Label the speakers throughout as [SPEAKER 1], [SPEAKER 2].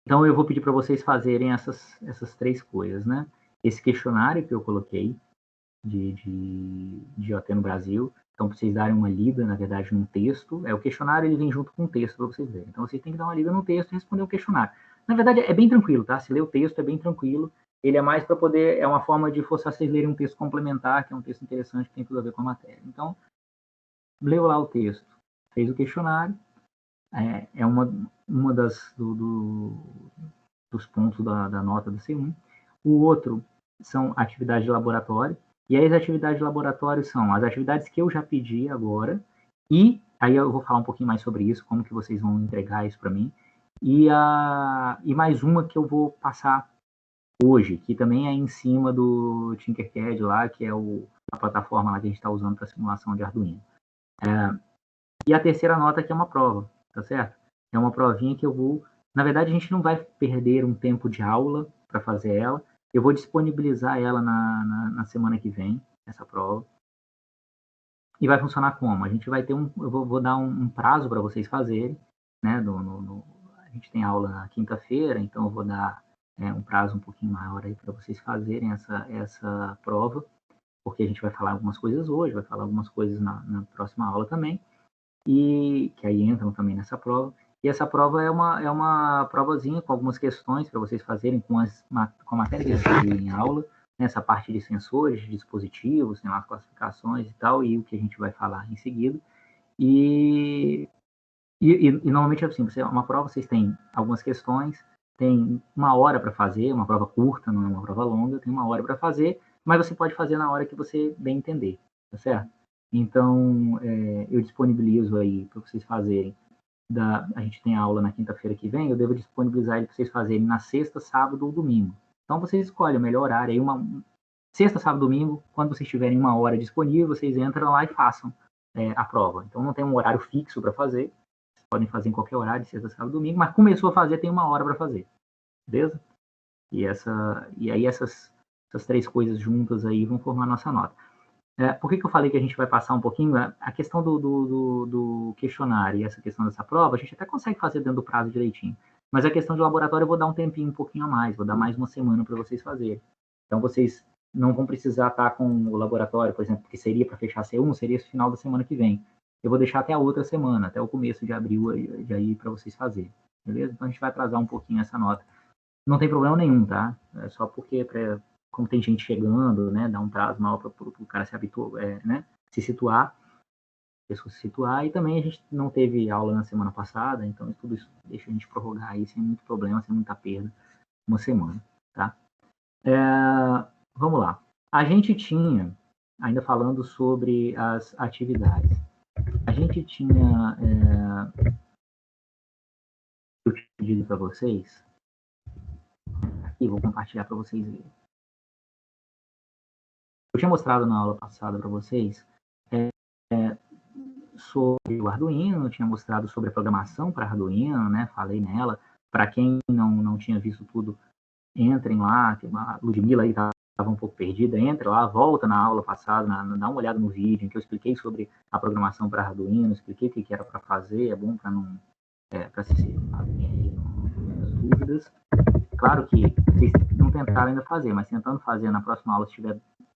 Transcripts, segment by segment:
[SPEAKER 1] Então, eu vou pedir para vocês fazerem essas 3 coisas, né? Esse questionário que eu coloquei de OT no Brasil. Então, para vocês darem uma lida, na verdade, num texto. O questionário ele vem junto com o texto para vocês verem. Então, vocês têm que dar uma lida no texto e responder o questionário. Na verdade, é bem tranquilo, tá? Se ler o texto, é bem tranquilo. Ele é mais para poder... É uma forma de forçar vocês a lerem um texto complementar, que é um texto interessante, que tem tudo a ver com a matéria. Então, leu lá o texto, fez o questionário. É uma dos pontos da nota do C1. O outro são atividades de laboratório. E aí as atividades de laboratório são as atividades que eu já pedi agora, e aí eu vou falar um pouquinho mais sobre isso, como que vocês vão entregar isso para mim, e mais uma que eu vou passar hoje, que também é em cima do Tinkercad lá, que é a plataforma lá que a gente está usando para simulação de Arduino. E a terceira nota que é uma prova, tá certo? É uma provinha que eu vou... Na verdade, a gente não vai perder um tempo de aula para fazer ela. Eu vou disponibilizar ela na semana que vem, essa prova. E vai funcionar como? A gente vai ter eu vou dar um prazo para vocês fazerem, né? A gente tem aula na quinta-feira, então eu vou dar um prazo um pouquinho maior aí para vocês fazerem essa prova, porque a gente vai falar algumas coisas hoje, vai falar algumas coisas na próxima aula também, e que aí entram também nessa prova. E essa prova é uma provazinha com algumas questões para vocês fazerem com a matéria que vocês viram em aula, nessa parte de sensores, de dispositivos, tem lá as classificações e tal, e o que a gente vai falar em seguida. E normalmente é assim, uma prova vocês têm algumas questões, tem 1 hora para fazer, uma prova curta, não é uma prova longa, tem 1 hora para fazer, mas você pode fazer na hora que você bem entender, tá certo? Então, eu disponibilizo aí para vocês fazerem. A gente tem aula na quinta-feira que vem, eu devo disponibilizar ele para vocês fazerem na sexta, sábado ou domingo. Então, vocês escolhem o melhor horário. Aí, sexta, sábado, domingo, quando vocês tiverem 1 hora disponível, vocês entram lá e façam a prova. Então, não tem um horário fixo para fazer. Vocês podem fazer em qualquer horário, sexta, sábado, domingo, mas começou a fazer, tem 1 hora para fazer. Beleza? E aí, essas 3 coisas juntas aí vão formar a nossa nota. Por que eu falei que a gente vai passar um pouquinho? A questão do questionário e essa questão dessa prova, a gente até consegue fazer dentro do prazo direitinho. Mas a questão de laboratório eu vou dar um tempinho um pouquinho a mais, vou dar mais 1 semana para vocês fazerem. Então, vocês não vão precisar estar com o laboratório, por exemplo, que seria para fechar C1, seria esse final da semana que vem. Eu vou deixar até a outra semana, até o começo de abril, aí para vocês fazerem. Beleza? Então, a gente vai atrasar um pouquinho essa nota. Não tem problema nenhum, tá? É só porque, como tem gente chegando, né, dá um prazo maior para o cara se habituar, né, se situar, a pessoa se situar, e também a gente não teve aula na semana passada, então tudo isso deixa a gente prorrogar aí sem muito problema, sem muita perda, 1 semana, tá? Vamos lá. A gente tinha, ainda falando sobre as atividades, a gente tinha eu tinha pedido para vocês, aqui vou compartilhar para vocês verem. Eu tinha mostrado na aula passada para vocês sobre o Arduino, eu tinha mostrado sobre a programação para Arduino, né? Falei nela. Para quem não tinha visto tudo, entrem lá, que a Ludmilla aí estava um pouco perdida, entra lá, volta na aula passada, dá uma olhada no vídeo em que eu expliquei sobre a programação para Arduino, expliquei o que era para fazer, é bom para não para se fazerem aí as dúvidas. Claro que vocês não tentaram ainda fazer, mas tentando fazer na próxima aula, se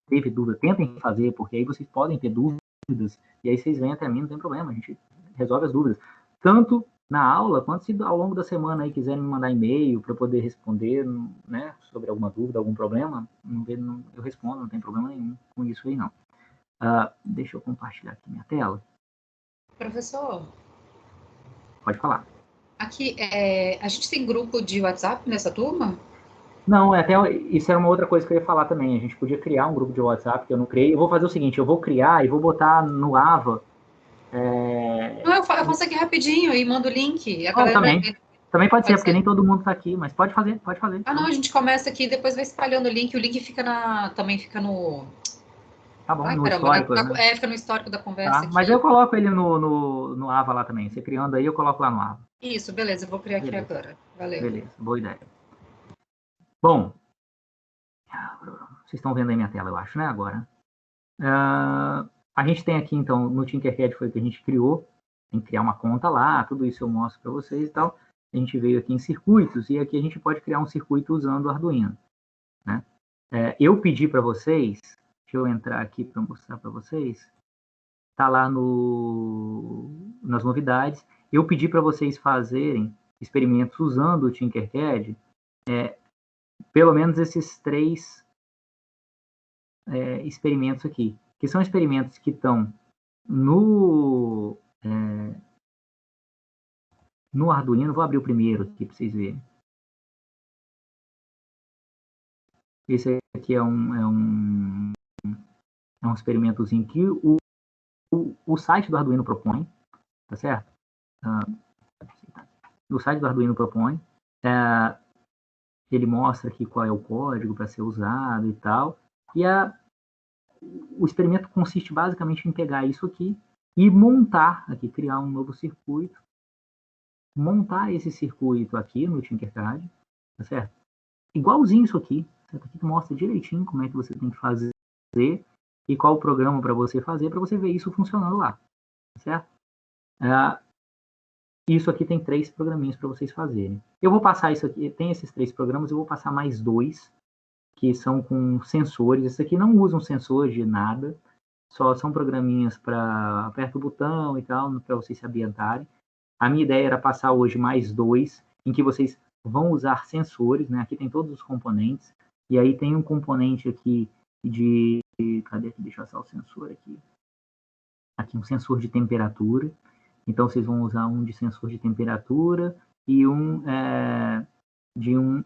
[SPEAKER 1] teve dúvida, tentem fazer, porque aí vocês podem ter dúvidas, e aí vocês vêm até mim, não tem problema, a gente resolve as dúvidas. Tanto na aula, quanto se ao longo da semana aí quiserem me mandar e-mail para poder responder, né, sobre alguma dúvida, algum problema, eu respondo, não tem problema nenhum com isso aí não. Deixa eu compartilhar aqui minha tela.
[SPEAKER 2] Professor?
[SPEAKER 1] Pode falar.
[SPEAKER 2] Aqui, a gente tem grupo de WhatsApp nessa turma?
[SPEAKER 1] Não, isso era uma outra coisa que eu ia falar também. A gente podia criar um grupo de WhatsApp que eu não criei. Eu vou fazer o seguinte, eu vou criar e vou botar no AVA.
[SPEAKER 2] Não, eu faço aqui rapidinho e mando o link.
[SPEAKER 1] Também pode ser, porque nem todo mundo está aqui, mas pode fazer.
[SPEAKER 2] Não, a gente começa aqui e depois vai espalhando o link. O link também fica no...
[SPEAKER 1] Tá bom, no histórico.
[SPEAKER 2] Né? Fica no histórico da conversa aqui.
[SPEAKER 1] Mas eu coloco ele no AVA lá também. Você criando aí, eu coloco lá no AVA.
[SPEAKER 2] Isso, beleza, eu vou criar aqui agora. Valeu.
[SPEAKER 1] Beleza, boa ideia. Bom, vocês estão vendo aí minha tela, eu acho, né, agora. A gente tem aqui, então, no Tinkercad foi o que a gente criou. Tem que criar uma conta lá, tudo isso eu mostro para vocês e tal. a gente veio aqui em circuitos, e aqui a gente pode criar um circuito usando o Arduino, né? Eu pedi para vocês, deixa eu entrar aqui para mostrar para vocês, está lá nas novidades, eu pedi para vocês fazerem experimentos usando o Tinkercad, pelo menos esses 3 experimentos aqui, que são experimentos que estão no Arduino. Vou abrir o primeiro aqui para vocês verem. Esse aqui é um experimentozinho que o site do Arduino propõe, tá certo? O site do Arduino propõe. Ele mostra aqui qual é o código para ser usado e tal. E o experimento consiste basicamente em pegar isso aqui e montar aqui, criar um novo circuito, montar esse circuito aqui no Tinkercad, tá certo? Igualzinho isso aqui, certo? Aqui mostra direitinho como é que você tem que fazer e qual o programa para você fazer, para você ver isso funcionando lá, certo? Isso aqui tem 3 programinhas para vocês fazerem. Eu vou passar isso aqui, tem esses 3 programas, eu vou passar mais 2, que são com sensores. Esse aqui não usam sensores de nada, só são programinhas para aperta o botão e tal, para vocês se ambientarem. A minha ideia era passar hoje mais 2, em que vocês vão usar sensores, né? Aqui tem todos os componentes, e aí tem um componente aqui cadê aqui? Deixa eu achar o sensor aqui. Aqui um sensor de temperatura. Então vocês vão usar um de sensor de temperatura e um de um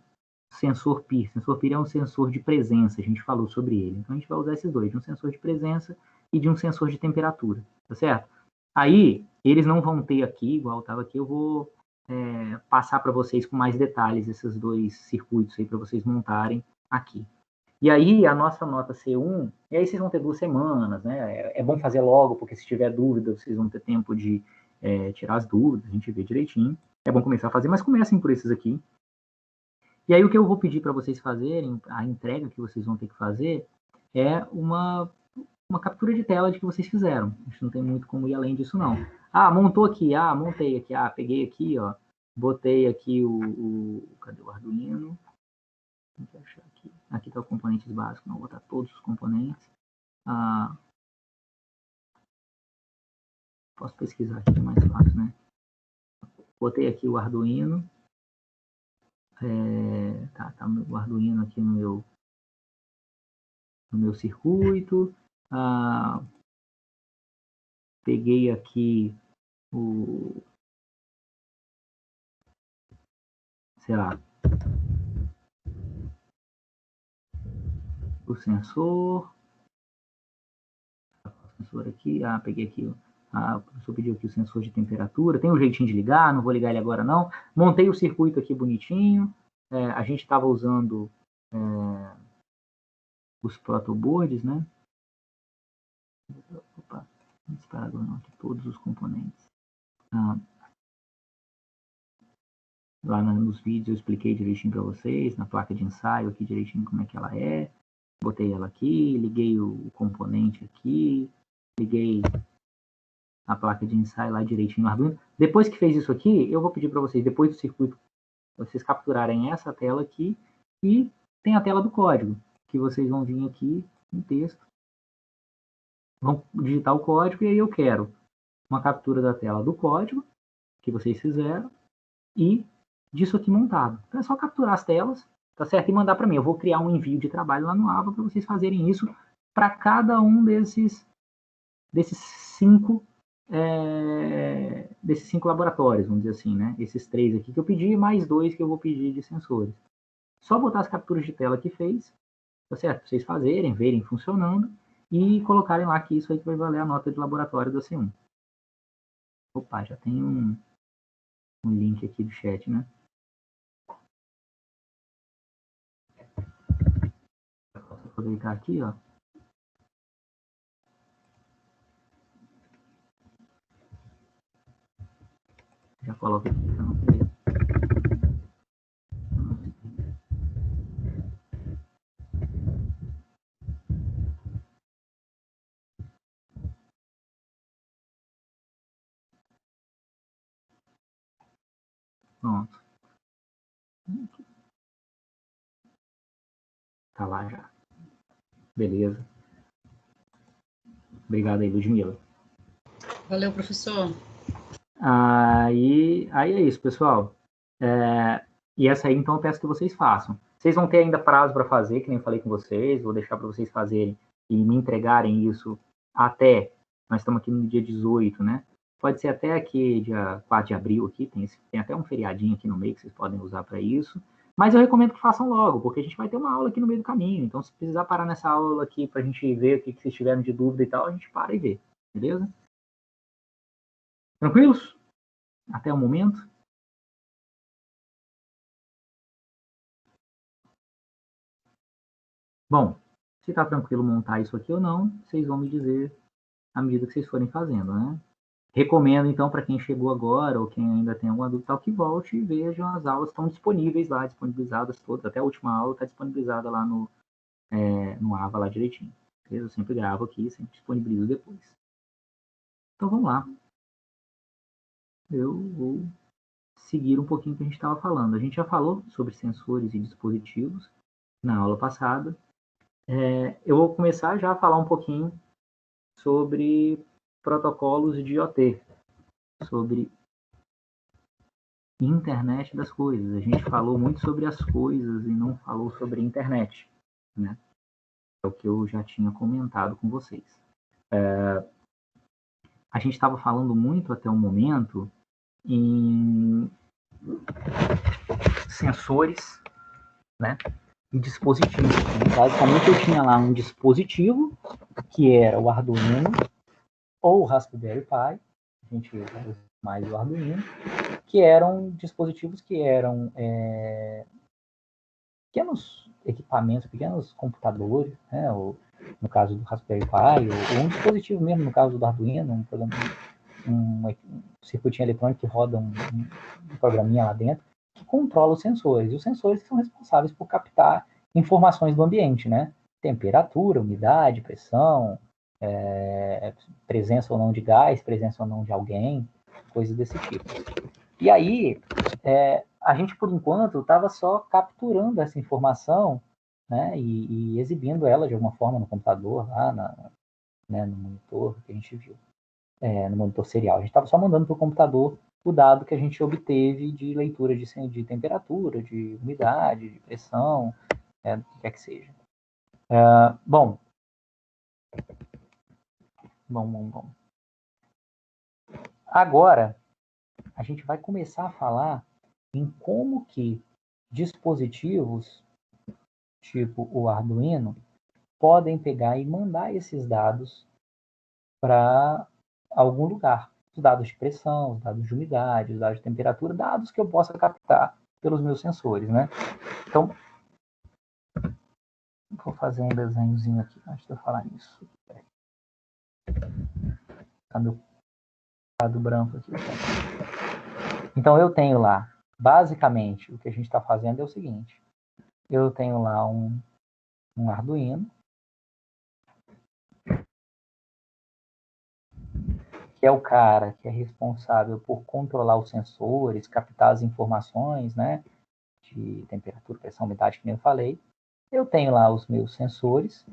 [SPEAKER 1] sensor PIR. Sensor PIR é um sensor de presença, a gente falou sobre ele. Então a gente vai usar esses 2, de um sensor de presença e de um sensor de temperatura, tá certo? Aí, eles não vão ter aqui, igual estava aqui, eu vou passar para vocês com mais detalhes esses 2 circuitos aí para vocês montarem aqui. E aí, a nossa nota C1, e aí vocês vão ter 2 semanas, né? É bom fazer logo, porque se tiver dúvida, vocês vão ter tempo de tirar as dúvidas, a gente vê direitinho. É bom começar a fazer, mas comecem por esses aqui. E aí, o que eu vou pedir para vocês fazerem, a entrega que vocês vão ter que fazer, é uma captura de tela de que vocês fizeram. A gente não tem muito como ir além disso, não. Montou aqui, montei aqui, peguei aqui, ó, botei aqui cadê o Arduino? Deixa eu achar aqui. Aqui está o componentes básico, não vou botar todos os componentes. Posso pesquisar aqui, é mais fácil, né? Botei aqui o Arduino. Tá o Arduino aqui no meu circuito. Peguei aqui sei lá, o sensor. O sensor aqui, peguei aqui, o professor pediu aqui o sensor de temperatura. Tem um jeitinho de ligar, não vou ligar ele agora não. Montei o circuito aqui bonitinho. A gente estava usando os protoboards, né? Opa, não disparar agora não, aqui todos os componentes. Lá nos vídeos eu expliquei direitinho para vocês, na placa de ensaio aqui direitinho como é que ela é. Botei ela aqui, liguei o componente aqui, liguei a placa de ensaio lá direitinho no Arduino. Depois que fez isso aqui, eu vou pedir para vocês, depois do circuito, vocês capturarem essa tela aqui e tem a tela do código, que vocês vão vir aqui em texto, vão digitar o código e aí eu quero uma captura da tela do código que vocês fizeram e disso aqui montado. Então é só capturar as telas, tá certo? E mandar para mim. Eu vou criar um envio de trabalho lá no Ava para vocês fazerem isso para cada um desses 5 laboratórios, vamos dizer assim, né? Esses 3 aqui que eu pedi, mais 2 que eu vou pedir de sensores. Só botar as capturas de tela que fez, tá certo? Pra vocês fazerem, verem funcionando e colocarem lá que isso aí vai valer a nota de laboratório da C1. Opa, já tem um link aqui do chat, né? Vou aproveitar aqui, ó. Já coloco aqui, então. Pronto. Tá lá já. Beleza. Obrigado aí, Ludmila.
[SPEAKER 2] Valeu, professor.
[SPEAKER 1] Aí é isso, pessoal. E essa aí, então, eu peço que vocês façam. Vocês vão ter ainda prazo para fazer, que nem eu falei com vocês. Vou deixar para vocês fazerem e me entregarem isso até... Nós estamos aqui no dia 18, né? Pode ser até aqui, dia 4 de abril, aqui. Tem até um feriadinho aqui no meio que vocês podem usar para isso. Mas eu recomendo que façam logo, porque a gente vai ter uma aula aqui no meio do caminho. Então, se precisar parar nessa aula aqui para a gente ver o que vocês tiveram de dúvida e tal, a gente para e vê. Beleza? Tranquilos? Até o momento? Bom, se está tranquilo montar isso aqui ou não, vocês vão me dizer à medida que vocês forem fazendo, né? Recomendo, então, para quem chegou agora ou quem ainda tem alguma dúvida, que volte e vejam as aulas, estão disponíveis lá, disponibilizadas todas, até a última aula está disponibilizada lá no AVA lá direitinho. Eu sempre gravo aqui, sempre disponibilizo depois. Então, vamos lá. Eu vou seguir um pouquinho o que a gente estava falando. A gente já falou sobre sensores e dispositivos na aula passada. Eu vou começar já a falar um pouquinho sobre protocolos de IoT, sobre internet das coisas. A gente falou muito sobre as coisas e não falou sobre a internet, né? É o que eu já tinha comentado com vocês. A gente estava falando muito até o momento em sensores, né? E dispositivos. Basicamente eu tinha lá um dispositivo que era o Arduino ou o Raspberry Pi, a gente usa mais o Arduino, que eram dispositivos que eram pequenos equipamentos, pequenos computadores, né? Ou, no caso do Raspberry Pi, ou um dispositivo mesmo, no caso do Arduino, um circuitinho eletrônico que roda um programinha lá dentro, que controla os sensores. E os sensores são responsáveis por captar informações do ambiente, né? Temperatura, umidade, pressão, presença ou não de gás, presença ou não de alguém, coisas desse tipo. E aí, a gente, por enquanto, estava só capturando essa informação, né, e exibindo ela de alguma forma no computador, lá no monitor que a gente viu, no monitor serial. A gente estava só mandando para o computador o dado que a gente obteve de leitura de temperatura, de umidade, de pressão, do que quer que seja. Bom. Agora, a gente vai começar a falar em como que dispositivos tipo o Arduino podem pegar e mandar esses dados para algum lugar. Os dados de pressão, os dados de umidade, os dados de temperatura, dados que eu possa captar pelos meus sensores, né? Então, vou fazer um desenhozinho aqui antes de eu falar isso. Tá meu quadro branco aqui. Então, eu tenho lá, basicamente, o que a gente está fazendo é o seguinte. Eu tenho lá um Arduino, que é o cara que é responsável por controlar os sensores, captar as informações, né, de temperatura, pressão, umidade, que nem eu falei. Eu tenho lá os meus sensores.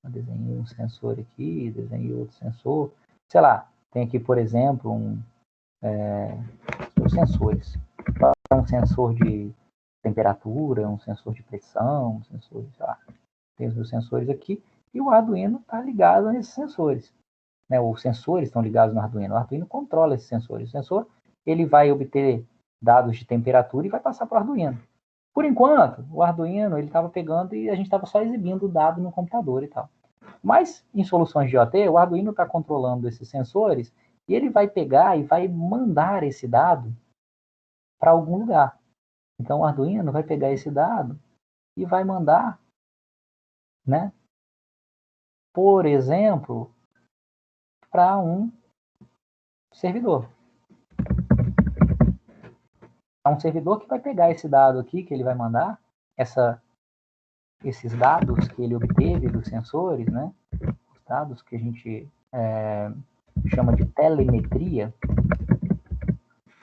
[SPEAKER 1] Eu desenhei um sensor aqui, desenhei outro sensor. Sei lá, tem aqui, por exemplo, os sensores. Um sensor de temperatura, um sensor de pressão, um sensor de, sei lá. Tem os meus sensores aqui. E o Arduino está ligado a esses sensores. Né, os sensores estão ligados no Arduino. O Arduino controla esses sensores. O sensor ele vai obter dados de temperatura e vai passar para o Arduino. Por enquanto, o Arduino ele estava pegando e a gente estava só exibindo o dado no computador e tal. Mas em soluções de IoT, o Arduino está controlando esses sensores e ele vai pegar e vai mandar esse dado para algum lugar. Então o Arduino vai pegar esse dado e vai mandar, né, por exemplo, para um servidor. É um servidor que vai pegar esse dado aqui que ele vai mandar, esses dados que ele obteve dos sensores, né? Os dados que a gente chama de telemetria.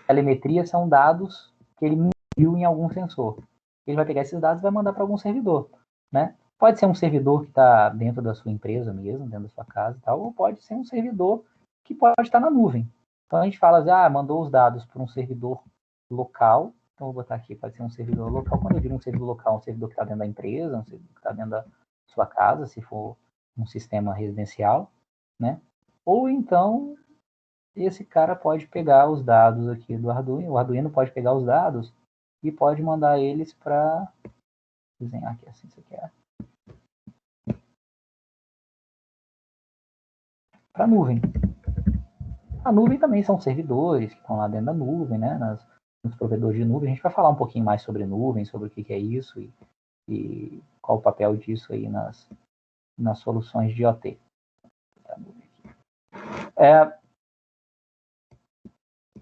[SPEAKER 1] Telemetria são dados que ele mediu em algum sensor. Ele vai pegar esses dados e vai mandar para algum servidor, né? Pode ser um servidor que está dentro da sua empresa mesmo, dentro da sua casa e tal, ou pode ser um servidor que pode estar na nuvem. Então a gente fala assim, mandou os dados para um servidor local. Então vou botar aqui, pode ser um servidor local. Quando eu digo um servidor local, um servidor que está dentro da empresa, um servidor que está dentro da sua casa, se for um sistema residencial, né? Ou então esse cara pode pegar os dados aqui do Arduino, o Arduino pode pegar os dados e pode mandar eles para desenhar aqui assim, isso aqui é para a nuvem. A nuvem também são servidores que estão lá dentro da nuvem, né? Nos provedores de nuvem. A gente vai falar um pouquinho mais sobre nuvem, sobre o que é isso e qual o papel disso aí nas soluções de IoT.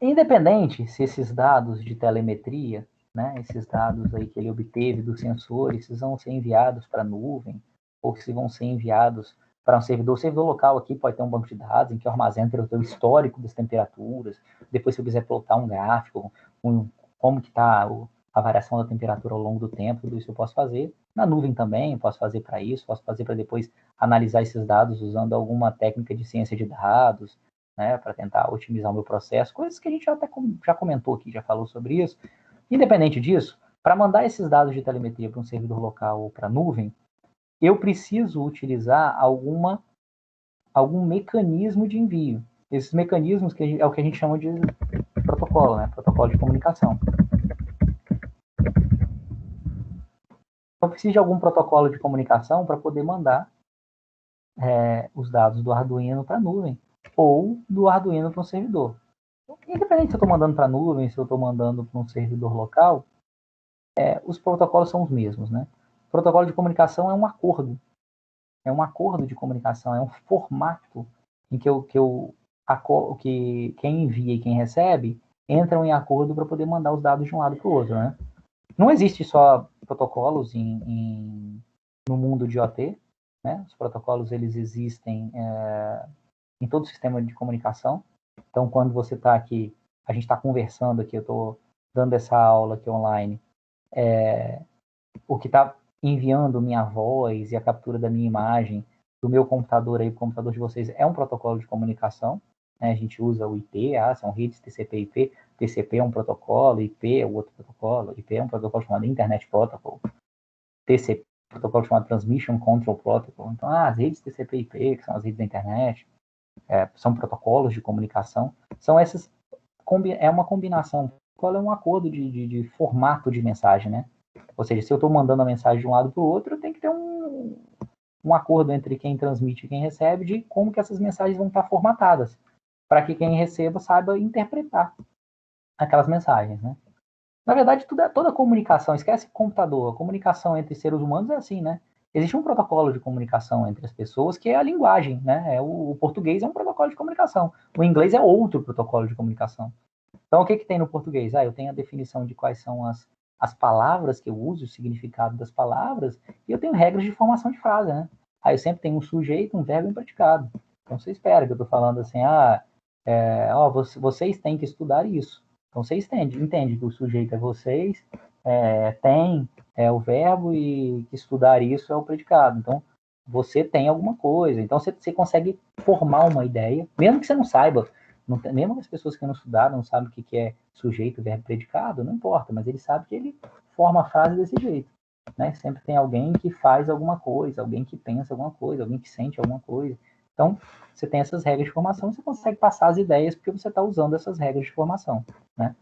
[SPEAKER 1] Independente se esses dados de telemetria, né, esses dados aí que ele obteve dos sensores, se vão ser enviados para a nuvem ou se vão ser enviados para um servidor. O servidor local aqui pode ter um banco de dados em que armazena o histórico das temperaturas. Depois, se eu quiser plotar um gráfico, como que está a variação da temperatura ao longo do tempo, tudo isso eu posso fazer. Na nuvem também, posso fazer para isso, posso fazer para depois analisar esses dados usando alguma técnica de ciência de dados, né, para tentar otimizar o meu processo, coisas que a gente até já comentou aqui, já falou sobre isso. Independente disso, para mandar esses dados de telemetria para um servidor local ou para a nuvem, eu preciso utilizar algum mecanismo de envio. Esses mecanismos é o que a gente chama de protocolo, né? Protocolo de comunicação. Eu preciso de algum protocolo de comunicação para poder mandar os dados do Arduino para a nuvem ou do Arduino para um servidor. Independente se eu estou mandando para a nuvem, se eu estou mandando para um servidor local, os protocolos são os mesmos, né? O protocolo de comunicação é um acordo de comunicação, é um formato em que quem envia e quem recebe entram em acordo para poder mandar os dados de um lado para o outro, né? Não existe só protocolos no mundo de IoT, né? Os protocolos eles existem em todo o sistema de comunicação. Então, quando você está aqui, a gente está conversando aqui, eu estou dando essa aula aqui online, o que está enviando minha voz e a captura da minha imagem do meu computador aí para o computador de vocês é um protocolo de comunicação, né? A gente usa o IP, são redes TCP/IP. TCP é um protocolo, IP é o outro protocolo, IP é um protocolo chamado Internet Protocol, TCP é um protocolo chamado Transmission Control Protocol. Então, as redes TCP/IP, que são as redes da internet, são protocolos de comunicação, é uma combinação. Qual é um acordo de formato de mensagem, né? Ou seja, se eu estou mandando a mensagem de um lado para o outro, tem que ter um acordo entre quem transmite e quem recebe de como que essas mensagens vão estar formatadas, para que quem receba saiba interpretar aquelas mensagens, né? Na verdade, toda comunicação, esquece computador, a comunicação entre seres humanos é assim, né? Existe um protocolo de comunicação entre as pessoas que é a linguagem, né? O português é um protocolo de comunicação, o inglês é outro protocolo de comunicação. Então, o que tem no português? Eu tenho a definição de quais são as palavras que eu uso, o significado das palavras, e eu tenho regras de formação de frase, né? Aí eu sempre tenho um sujeito, um verbo e um predicado. Então, você espera que eu estou falando assim, vocês têm que estudar isso. Então, você entende que o sujeito é vocês, tem o verbo e que estudar isso é o predicado. Então, você tem alguma coisa. Então, você consegue formar uma ideia, mesmo que você não saiba. Mesmo as pessoas que não estudaram, não sabem o que é sujeito, verbo, predicado, não importa, mas ele sabe que ele forma a frase desse jeito. Né? Sempre tem alguém que faz alguma coisa, alguém que pensa alguma coisa, alguém que sente alguma coisa. Então, você tem essas regras de formação, você consegue passar as ideias porque você está usando essas regras de formação, né?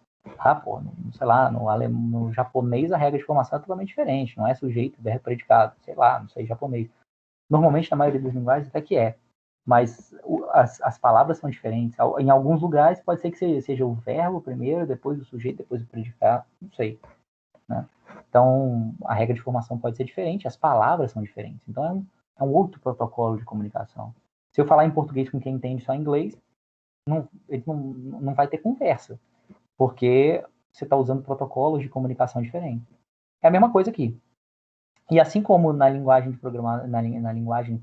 [SPEAKER 1] Sei lá, no japonês a regra de formação é totalmente diferente, não é sujeito, verbo, predicado, sei lá, não sei japonês. Normalmente, na maioria das linguagens, até que é, mas as palavras são diferentes. Em alguns lugares pode ser que seja o verbo primeiro, depois o sujeito, depois o predicado, não sei, né? Então, a regra de formação pode ser diferente, as palavras são diferentes. Então, é um outro protocolo de comunicação. Se eu falar em português com quem entende só inglês, ele não vai ter conversa, porque você está usando protocolos de comunicação diferentes. É a mesma coisa aqui. E assim como na linguagem de programar, na linguagem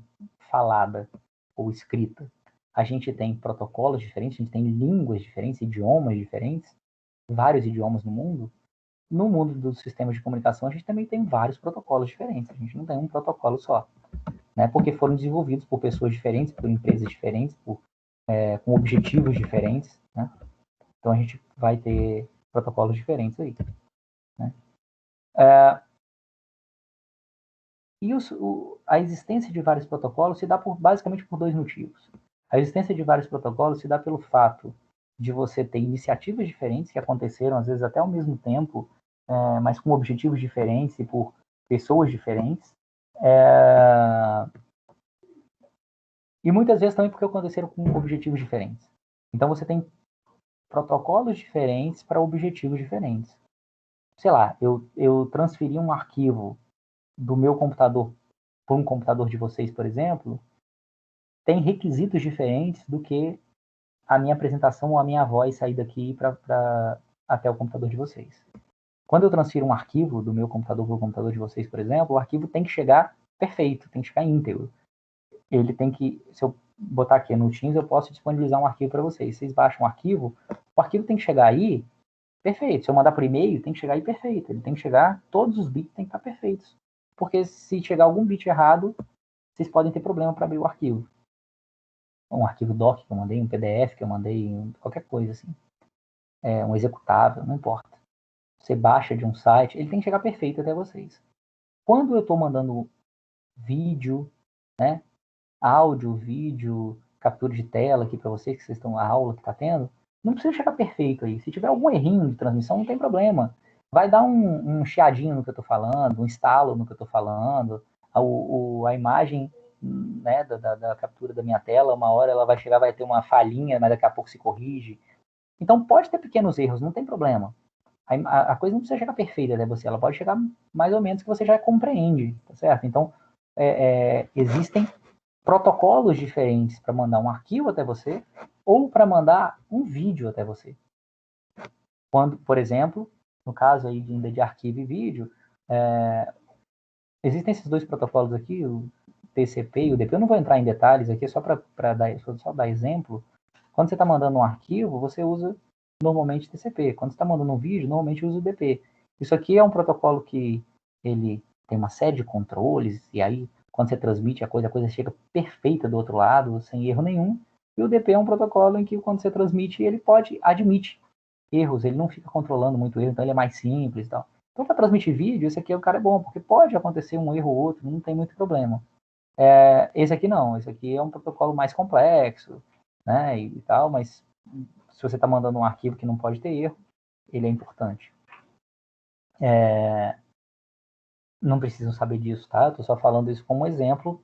[SPEAKER 1] falada ou escrita, a gente tem protocolos diferentes, a gente tem línguas diferentes, idiomas diferentes, vários idiomas no mundo, no mundo dos sistemas de comunicação, a gente também tem vários protocolos diferentes. A gente não tem um protocolo só, né? Porque foram desenvolvidos por pessoas diferentes, por empresas diferentes, com objetivos diferentes, né? Então, a gente vai ter protocolos diferentes aí, né? E a existência de vários protocolos se dá basicamente por dois motivos. A existência de vários protocolos se dá pelo fato de você ter iniciativas diferentes que aconteceram, às vezes até ao mesmo tempo, mas com objetivos diferentes e por pessoas diferentes. E muitas vezes também porque aconteceram com objetivos diferentes. Então você tem protocolos diferentes para objetivos diferentes. Sei lá, eu transferi um arquivo do meu computador para um computador de vocês, por exemplo, tem requisitos diferentes do que a minha apresentação ou a minha voz sair daqui até o computador de vocês. Quando eu transfiro um arquivo do meu computador para o computador de vocês, por exemplo, o arquivo tem que chegar perfeito, tem que chegar íntegro. Ele tem que, se eu botar aqui no Teams, eu posso disponibilizar um arquivo para vocês. Vocês baixam o arquivo tem que chegar aí perfeito. Se eu mandar por e-mail, tem que chegar aí perfeito. Ele tem que chegar, todos os bits tem que estar perfeitos. Porque se chegar algum bit errado, vocês podem ter problema para abrir o arquivo. Um arquivo doc que eu mandei, um PDF que eu mandei, qualquer coisa assim. Um executável, não importa. Você baixa de um site, ele tem que chegar perfeito até vocês. Quando eu estou mandando vídeo, né, áudio, vídeo, captura de tela aqui para vocês, que vocês estão na aula que está tendo, não precisa chegar perfeito aí. Se tiver algum errinho de transmissão, não tem problema. Vai dar um chiadinho no que eu estou falando, um estalo no que eu estou falando, a imagem, né, da captura da minha tela, uma hora ela vai chegar, vai ter uma falhinha, mas daqui a pouco se corrige. Então pode ter pequenos erros, não tem problema. A coisa não precisa chegar perfeita até você, ela pode chegar mais ou menos que você já compreende, tá certo? Então, existem protocolos diferentes para mandar um arquivo até você ou para mandar um vídeo até você. Quando, por exemplo, no caso aí de arquivo e vídeo, existem esses dois protocolos aqui, o TCP e o UDP. Eu não vou entrar em detalhes aqui, só para dar exemplo. Quando você está mandando um arquivo, você usa normalmente TCP. Quando você está mandando um vídeo, normalmente usa o UDP. Isso aqui é um protocolo que ele tem uma série de controles, e aí, quando você transmite a coisa chega perfeita do outro lado, sem erro nenhum. E o UDP é um protocolo em que, quando você transmite, ele admite erros, ele não fica controlando muito erro, então ele é mais simples e tal. Então, para transmitir vídeo, esse aqui o cara é bom, porque pode acontecer um erro ou outro, não tem muito problema. Esse aqui não, esse aqui é um protocolo mais complexo, né, e tal, mas se você está mandando um arquivo que não pode ter erro, ele é importante. Não precisam saber disso, tá? Estou só falando isso como exemplo,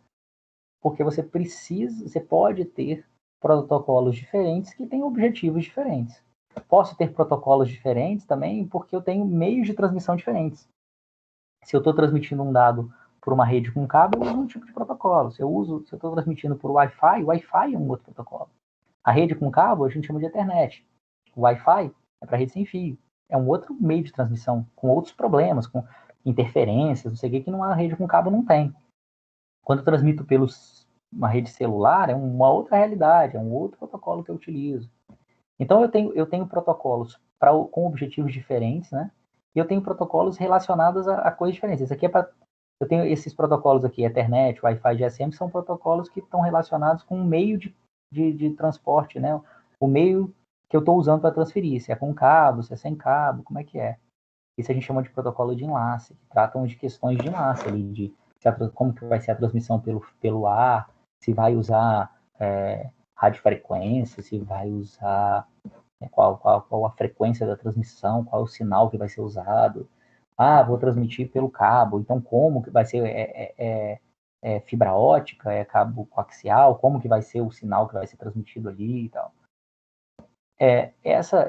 [SPEAKER 1] porque você pode ter protocolos diferentes que têm objetivos diferentes. Posso ter protocolos diferentes também porque eu tenho meios de transmissão diferentes. Se eu estou transmitindo um dado por uma rede com cabo, eu uso um tipo de protocolo. Se eu estou transmitindo por Wi-Fi, o Wi-Fi é um outro protocolo. A rede com cabo a gente chama de Ethernet. O Wi-Fi é para rede sem fio. É um outro meio de transmissão, com outros problemas, com interferências, não sei o que uma rede com cabo não tem. Quando eu transmito uma rede celular, é uma outra realidade, é um outro protocolo que eu utilizo. Então, eu tenho protocolos com objetivos diferentes, né? E eu tenho protocolos relacionados a coisas diferentes. Esse aqui eu tenho esses protocolos aqui, Ethernet, Wi-Fi, GSM, são protocolos que estão relacionados com o meio de transporte, né? O meio que eu estou usando para transferir, se é com cabo, se é sem cabo, como é que é. Isso a gente chama de protocolo de enlace, que tratam de questões de enlace, ali, como que vai ser a transmissão pelo ar, se vai usar radiofrequência, se vai usar qual a frequência da transmissão, qual o sinal que vai ser usado. Vou transmitir pelo cabo, então como que vai ser fibra ótica, é cabo coaxial, como que vai ser o sinal que vai ser transmitido ali e tal.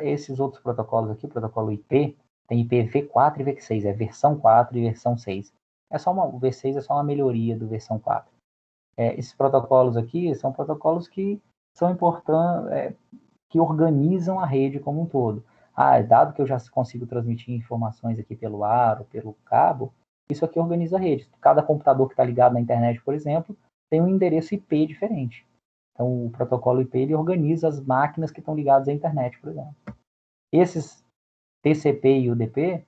[SPEAKER 1] Esses outros protocolos aqui, o protocolo IP, tem IPv4 e IPv6, é versão 4 e versão 6. O V6 é só uma melhoria do versão 4. Esses protocolos aqui são protocolos que são importantes, que organizam a rede como um todo. Dado que eu já consigo transmitir informações aqui pelo ar ou pelo cabo, isso aqui organiza a rede. Cada computador que está ligado na internet, por exemplo, tem um endereço IP diferente. Então, o protocolo IP ele organiza as máquinas que estão ligadas à internet, por exemplo. Esses TCP e UDP,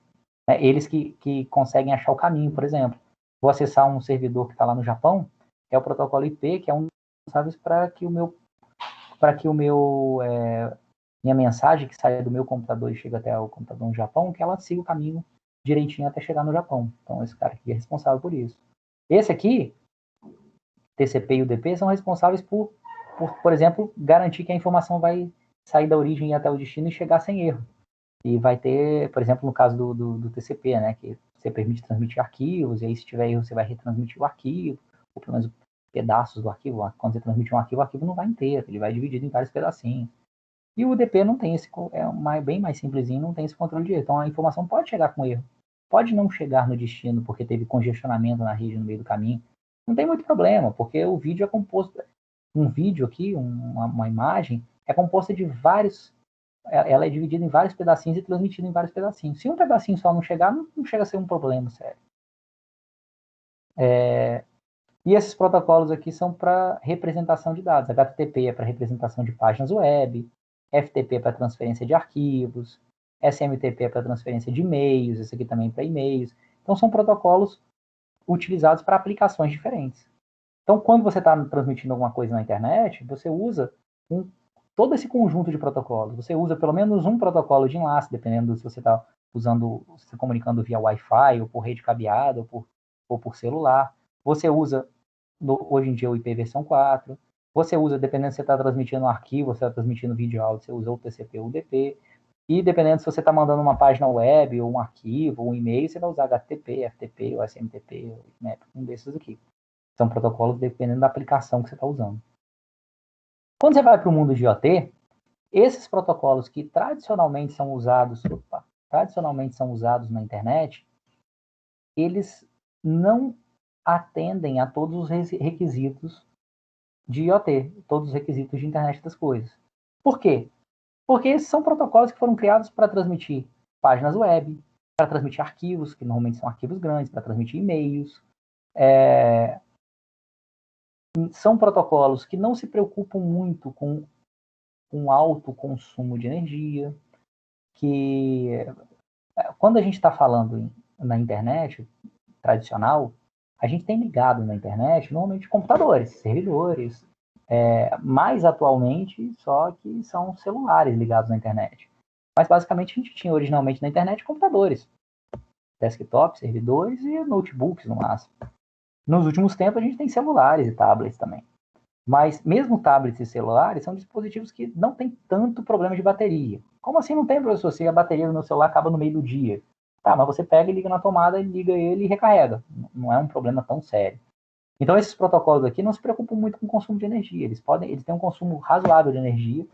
[SPEAKER 1] né? Eles que conseguem achar o caminho, por exemplo. Vou acessar um servidor que está lá no Japão, que é o protocolo IP, que é um dos responsáveis para que minha mensagem que sai do meu computador e chega até o computador no Japão, que ela siga o caminho direitinho até chegar no Japão. Então, esse cara aqui é responsável por isso. Esse aqui, TCP e UDP, são responsáveis por exemplo, garantir que a informação vai sair da origem até o destino e chegar sem erro. E vai ter, por exemplo, no caso do TCP, né, que você permite transmitir arquivos, e aí se tiver erro você vai retransmitir o arquivo, ou pelo menos pedaços do arquivo. Quando você transmite um arquivo, o arquivo não vai inteiro, ele vai dividido em vários pedacinhos. E o UDP não tem bem mais simplesinho, não tem esse controle de erro. Então a informação pode chegar com erro, pode não chegar no destino porque teve congestionamento na rede no meio do caminho. Não tem muito problema, porque o vídeo é composto, um vídeo aqui, uma imagem, é composta de vários, ela é dividida em vários pedacinhos e transmitida em vários pedacinhos. Se um pedacinho só não chegar, não chega a ser um problema sério. E esses protocolos aqui são para representação de dados. HTTP é para representação de páginas web, FTP é para transferência de arquivos, SMTP é para transferência de e-mails, esse aqui também para e-mails. Então, são protocolos utilizados para aplicações diferentes. Então, quando você está transmitindo alguma coisa na internet, você usa todo esse conjunto de protocolos. Você usa pelo menos um protocolo de enlace, dependendo se você está se comunicando via Wi-Fi, ou por rede cabeada, ou por celular. Você usa, hoje em dia, o IP versão 4. Você usa, dependendo se você está transmitindo um arquivo, se você está transmitindo vídeo áudio, você usa o TCP ou o UDP. E dependendo se você está mandando uma página web, ou um arquivo, ou um e-mail, você vai usar HTTP, FTP, ou SMTP, né, um desses aqui. São protocolos dependendo da aplicação que você está usando. Quando você vai para o mundo de IoT, esses protocolos que tradicionalmente são usados na internet, eles não atendem a todos os requisitos de IoT, todos os requisitos de internet das coisas. Por quê? Porque esses são protocolos que foram criados para transmitir páginas web, para transmitir arquivos, que normalmente são arquivos grandes, para transmitir e-mails. São protocolos que não se preocupam muito com alto consumo de energia, que quando a gente está falando na internet tradicional, a gente tem ligado na internet normalmente computadores, servidores, mais atualmente só que são celulares ligados na internet. Mas basicamente a gente tinha originalmente na internet computadores, desktop, servidores e notebooks no máximo. Nos últimos tempos a gente tem celulares e tablets também. Mas mesmo tablets e celulares são dispositivos que não tem tanto problema de bateria. Como assim não tem, professor? Se a bateria do meu celular acaba no meio do dia. Tá, mas você pega e liga na tomada, liga ele e recarrega. Não é um problema tão sério. Então esses protocolos aqui não se preocupam muito com o consumo de energia. Eles têm um consumo razoável de energia.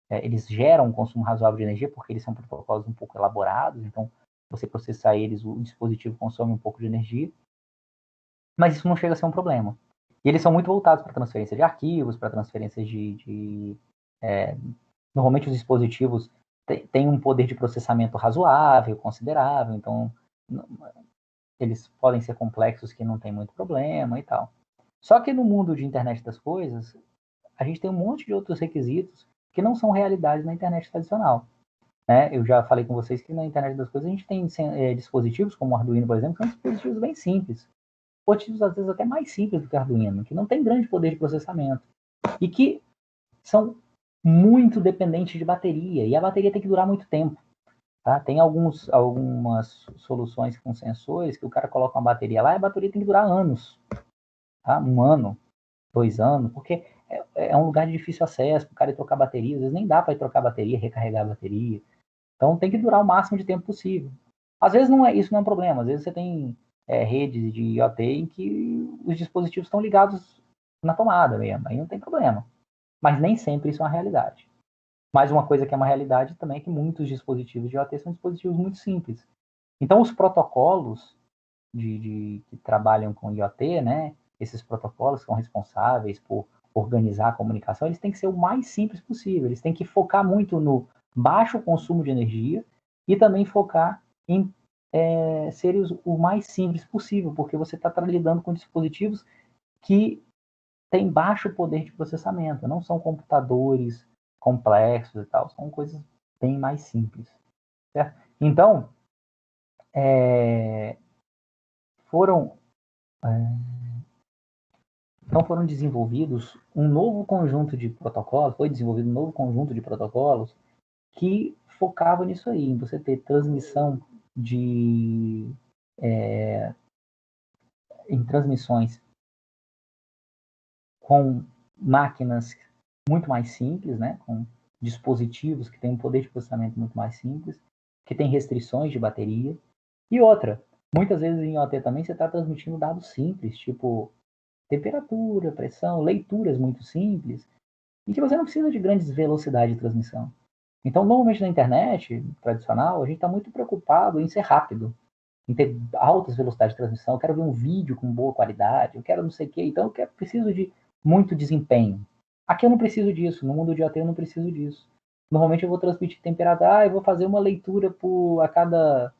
[SPEAKER 1] Eles geram um consumo razoável de energia porque eles são protocolos um pouco elaborados. Então, você processar eles, o dispositivo consome um pouco de energia. Mas isso não chega a ser um problema. E eles são muito voltados para transferência de arquivos, para transferência normalmente os dispositivos têm um poder de processamento razoável, considerável, então eles podem ser complexos que não tem muito problema e tal. Só que no mundo de internet das coisas, a gente tem um monte de outros requisitos que não são realidades na internet tradicional. Né? Eu já falei com vocês que na internet das coisas a gente tem dispositivos como o Arduino, por exemplo, que são dispositivos bem simples. Dispositivos, às vezes, até mais simples do que o Arduino, que não tem grande poder de processamento e que são muito dependentes de bateria, e a bateria tem que durar muito tempo. Tá? Tem algumas soluções com sensores que o cara coloca uma bateria lá e a bateria tem que durar anos. Tá? 1 ano, 2 anos, porque é um lugar de difícil acesso, o cara ir trocar bateria, às vezes nem dá para ir trocar bateria, recarregar a bateria. Então tem que durar o máximo de tempo possível. Às vezes isso não é um problema, às vezes você tem redes de IoT em que os dispositivos estão ligados na tomada mesmo, aí não tem problema. Mas nem sempre isso é uma realidade. Mais uma coisa que é uma realidade também é que muitos dispositivos de IoT são dispositivos muito simples. Então, os protocolos que trabalham com IoT, né, esses protocolos são responsáveis por organizar a comunicação, eles têm que ser o mais simples possível. Eles têm que focar muito no baixo consumo de energia e também focar em serem o mais simples possível, porque você está lidando com dispositivos que têm baixo poder de processamento, não são computadores complexos e tal, são coisas bem mais simples. Certo? Então, foram desenvolvidos um novo conjunto de protocolos, foi desenvolvido um novo conjunto de protocolos que focava nisso aí, em você ter transmissão em transmissões com máquinas muito mais simples, né, com dispositivos que têm um poder de processamento muito mais simples, que tem restrições de bateria. E outra, muitas vezes em IoT também você está transmitindo dados simples, tipo temperatura, pressão, leituras muito simples, e que você não precisa de grandes velocidades de transmissão. Então, normalmente na internet tradicional, a gente está muito preocupado em ser rápido, em ter altas velocidades de transmissão. Eu quero ver um vídeo com boa qualidade, eu quero não sei o quê, então eu preciso de muito desempenho. Aqui eu não preciso disso, no mundo de IoT eu não preciso disso. Normalmente eu vou transmitir temperatura, eu vou fazer uma leitura a cada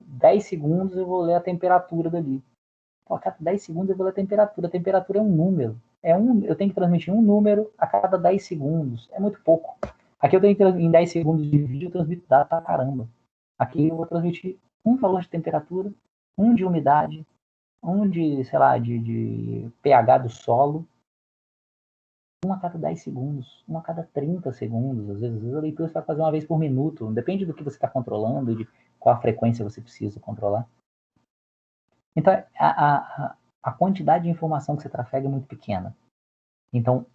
[SPEAKER 1] 10 segundos eu vou ler a temperatura dali. A cada 10 segundos eu vou ler a temperatura. A temperatura é um número. Eu tenho que transmitir um número a cada 10 segundos. É muito pouco. Aqui eu tenho que, em 10 segundos de vídeo, eu transmito dados pra caramba. Aqui eu vou transmitir um valor de temperatura, um de umidade, um de, sei lá, de pH do solo, um a cada 10 segundos, um a cada 30 segundos. Às vezes a leitura você vai fazer uma vez por minuto. Depende do que você está controlando, de qual a frequência você precisa controlar. Então, a quantidade de informação que você trafega é muito pequena. Então,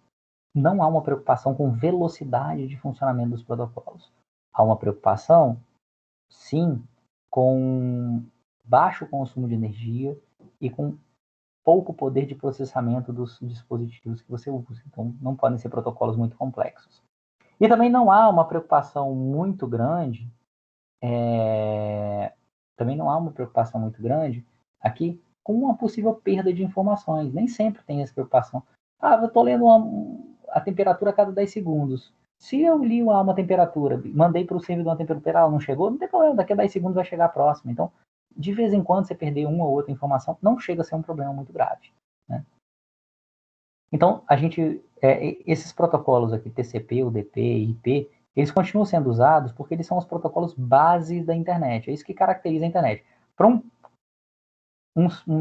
[SPEAKER 1] não há uma preocupação com velocidade de funcionamento dos protocolos. Há uma preocupação, sim, com baixo consumo de energia e com pouco poder de processamento dos dispositivos que você usa. Então, não podem ser protocolos muito complexos. E também não há uma preocupação muito grande, aqui com uma possível perda de informações. Nem sempre tem essa preocupação. Eu estou lendo a temperatura a cada 10 segundos. Se eu li uma temperatura, mandei para o servidor uma temperatura, ela não chegou, não tem problema, daqui a 10 segundos vai chegar a próxima. Então, de vez em quando, você perder uma ou outra informação, não chega a ser um problema muito grave. Né? Então, esses protocolos aqui, TCP, UDP, IP, eles continuam sendo usados porque eles são os protocolos base da internet. É isso que caracteriza a internet. Para um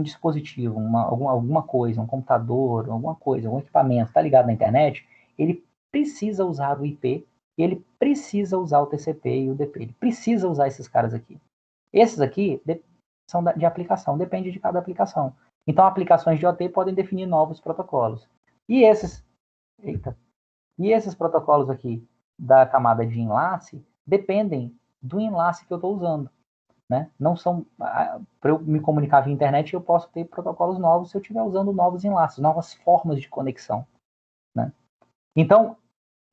[SPEAKER 1] dispositivo, alguma coisa, um computador, alguma coisa, algum equipamento está ligado na internet, ele precisa usar o IP, ele precisa usar o TCP e o UDP, ele precisa usar esses caras aqui. Esses aqui são de aplicação, depende de cada aplicação. Então, aplicações de IoT podem definir novos protocolos. E esses protocolos aqui da camada de enlace dependem do enlace que eu estou usando. Né? Não são para eu me comunicar via internet, eu posso ter protocolos novos se eu estiver usando novos enlaces, novas formas de conexão. Né? Então,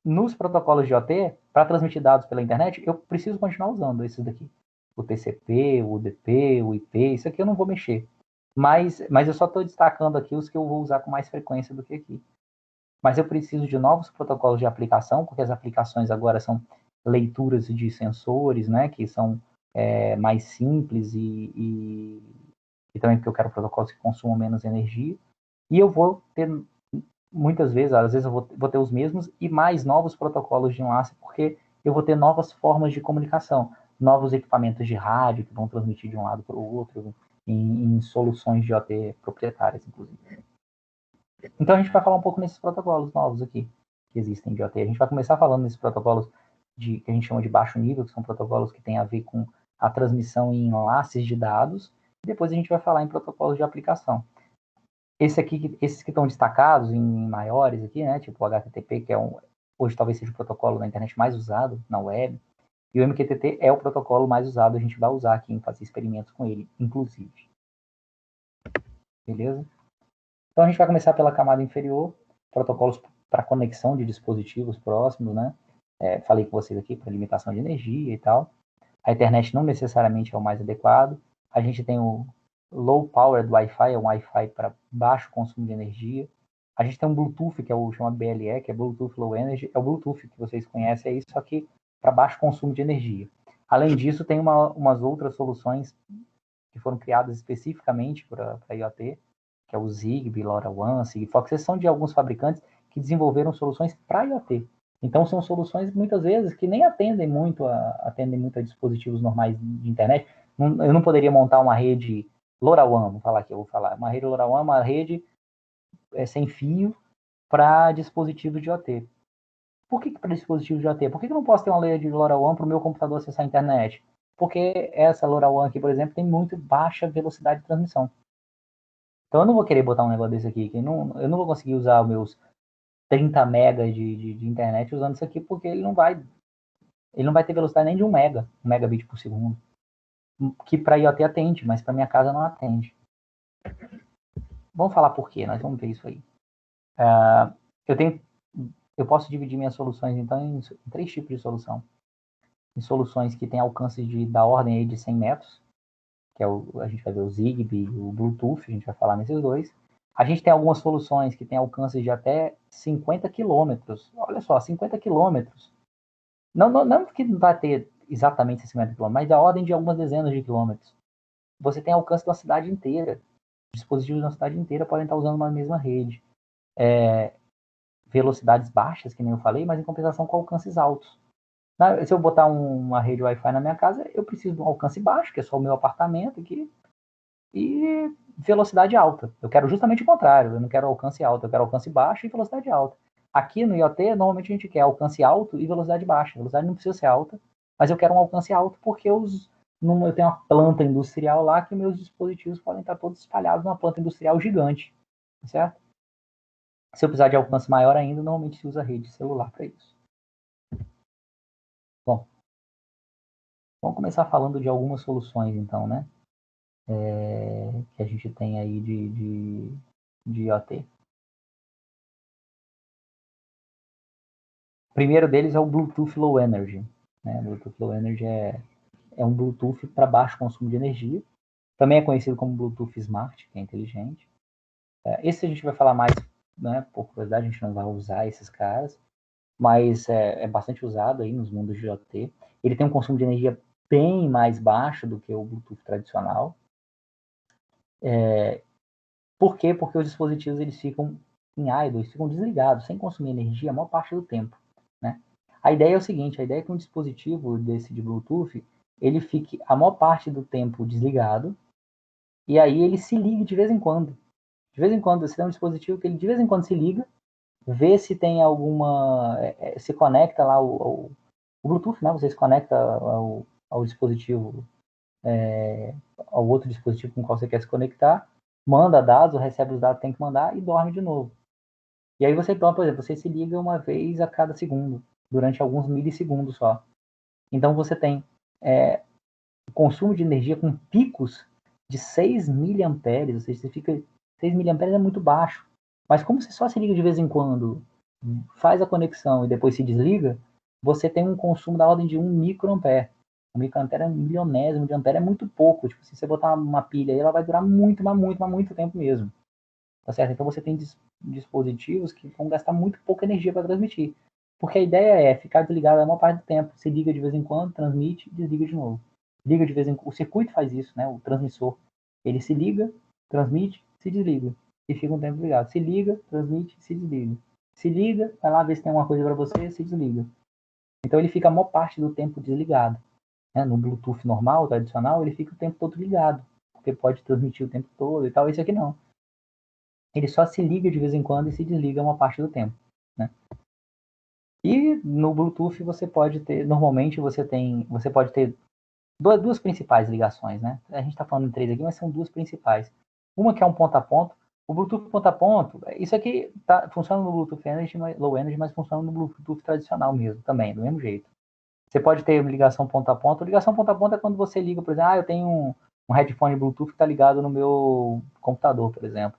[SPEAKER 1] nos protocolos de IoT, para transmitir dados pela internet, eu preciso continuar usando esses daqui. O TCP, o UDP, o IP, isso aqui eu não vou mexer. Mas eu só estou destacando aqui os que eu vou usar com mais frequência do que aqui. Mas eu preciso de novos protocolos de aplicação, porque as aplicações agora são leituras de sensores, né, que são mais simples e também porque eu quero protocolos que consumam menos energia. E eu vou ter, muitas vezes, às vezes eu vou ter os mesmos e mais novos protocolos de enlace, porque eu vou ter novas formas de comunicação, novos equipamentos de rádio que vão transmitir de um lado para o outro, em soluções de IoT proprietárias, inclusive. Então a gente vai falar um pouco nesses protocolos novos aqui, que existem de IoT. A gente vai começar falando nesses protocolos que a gente chama de baixo nível, que são protocolos que têm a ver com a transmissão em enlaces de dados, e depois a gente vai falar em protocolos de aplicação. Esses que estão destacados em maiores aqui, né, tipo o HTTP, que hoje talvez seja o protocolo na internet mais usado na web, e o MQTT é o protocolo mais usado, a gente vai usar aqui em fazer experimentos com ele, inclusive. Beleza? Então a gente vai começar pela camada inferior, protocolos para conexão de dispositivos próximos, né? Falei com vocês aqui para limitação de energia e tal. A internet não necessariamente é o mais adequado. A gente tem o low power do Wi-Fi, é um Wi-Fi para baixo consumo de energia. A gente tem um Bluetooth, que é o chamado BLE, que é Bluetooth Low Energy. É o Bluetooth que vocês conhecem, é isso aqui para baixo consumo de energia. Além disso, tem umas outras soluções que foram criadas especificamente para IoT, que é o Zigbee, LoRaWAN, Sigfox. Esses são de alguns fabricantes que desenvolveram soluções para IoT. Então, são soluções, muitas vezes, que nem atendem muito a dispositivos normais de internet. Eu não poderia montar uma rede LoRaWAN, uma rede LoRaWAN, uma rede sem fio para dispositivos de IoT. Por que para dispositivos de IoT? Por que eu não posso ter uma rede de LoRaWAN para o meu computador acessar a internet? Porque essa LoRaWAN aqui, por exemplo, tem muito baixa velocidade de transmissão. Então eu não vou querer botar um negócio desse aqui, eu não vou conseguir usar os meus 30 megas de internet usando isso aqui, porque ele não vai ter velocidade nem de 1 megabit por segundo. Que para IoT atende, mas para minha casa não atende. Vamos falar por quê, nós vamos ver isso aí. Eu posso dividir minhas soluções, então, em 3 tipos de solução. Em soluções que têm alcance da ordem aí de 100 metros, que a gente vai ver o Zigbee, o Bluetooth, a gente vai falar nesses dois. A gente tem algumas soluções que têm alcance de até 50 quilômetros. Olha só, 50 quilômetros. Não que não vai ter exatamente 50 quilômetros, mas da ordem de algumas dezenas de quilômetros. Você tem alcance de uma cidade inteira. Dispositivos de uma cidade inteira podem estar usando uma mesma rede. Velocidades baixas, que nem eu falei, mas em compensação com alcances altos. Se eu botar uma rede Wi-Fi na minha casa, eu preciso de um alcance baixo, que é só o meu apartamento aqui, e velocidade alta. Eu quero justamente o contrário, eu não quero alcance alto, eu quero alcance baixo e velocidade alta. Aqui no IoT, normalmente a gente quer alcance alto e velocidade baixa. A velocidade não precisa ser alta, mas eu quero um alcance alto porque eu tenho uma planta industrial lá que meus dispositivos podem estar todos espalhados numa planta industrial gigante, certo? Se eu precisar de alcance maior ainda, normalmente se usa rede celular para isso. Bom, vamos começar falando de algumas soluções, então, né? Que a gente tem aí de IoT. O primeiro deles é o Bluetooth Low Energy. Né? O Bluetooth Low Energy é um Bluetooth para baixo consumo de energia. Também é conhecido como Bluetooth Smart, que é inteligente. Esse a gente vai falar mais, né? Por curiosidade, a gente não vai usar esses caras, mas é bastante usado aí nos mundos de IoT. Ele tem um consumo de energia bem mais baixo do que o Bluetooth tradicional. Por quê? Porque os dispositivos eles ficam em idle, ficam desligados, sem consumir energia a maior parte do tempo. Né? A ideia é o seguinte, a ideia é que um dispositivo desse de Bluetooth, ele fique a maior parte do tempo desligado, e aí ele se ligue de vez em quando. De vez em quando, você tem um dispositivo que ele de vez em quando se liga, vê se tem alguma... se conecta lá o Bluetooth, né? Você se conecta ao dispositivo, ao outro dispositivo com o qual você quer se conectar, manda dados, recebe os dados que tem que mandar e dorme de novo. E aí você, por exemplo, você se liga uma vez a cada segundo, durante alguns milissegundos só. Então você tem consumo de energia com picos de 6 miliamperes, ou seja, 6 miliamperes é muito baixo. Mas como você só se liga de vez em quando, faz a conexão e depois se desliga, você tem um consumo da ordem de 1 microampere. 1 microampere é um milionésimo de ampere, é muito pouco. Tipo, se você botar uma pilha aí, ela vai durar muito, mas muito, mas muito tempo mesmo. Tá certo? Então você tem dispositivos que vão gastar muito pouca energia para transmitir. Porque a ideia é ficar desligado a maior parte do tempo. Se liga de vez em quando, transmite, desliga de novo. Liga de vez em quando. O circuito faz isso, né? O transmissor. Ele se liga, transmite, se desliga. E fica um tempo ligado. Se liga, transmite, se desliga. Se liga, vai lá ver se tem alguma coisa para você, se desliga. Então ele fica a maior parte do tempo desligado. Né? No Bluetooth normal, tradicional, ele fica o tempo todo ligado. Porque pode transmitir o tempo todo e tal. Esse aqui não. Ele só se liga de vez em quando e se desliga uma parte do tempo. Né? E no Bluetooth você pode ter, normalmente você pode ter duas principais ligações, né? A gente está falando em 3 aqui, mas são 2 principais. Uma que é um ponto a ponto. O Bluetooth ponto a ponto, isso aqui funciona no Bluetooth Low Energy, mas funciona no Bluetooth tradicional mesmo, também, do mesmo jeito. Você pode ter ligação ponto a ponto. Ligação ponto a ponto é quando você liga, por exemplo, eu tenho um headphone Bluetooth que está ligado no meu computador, por exemplo.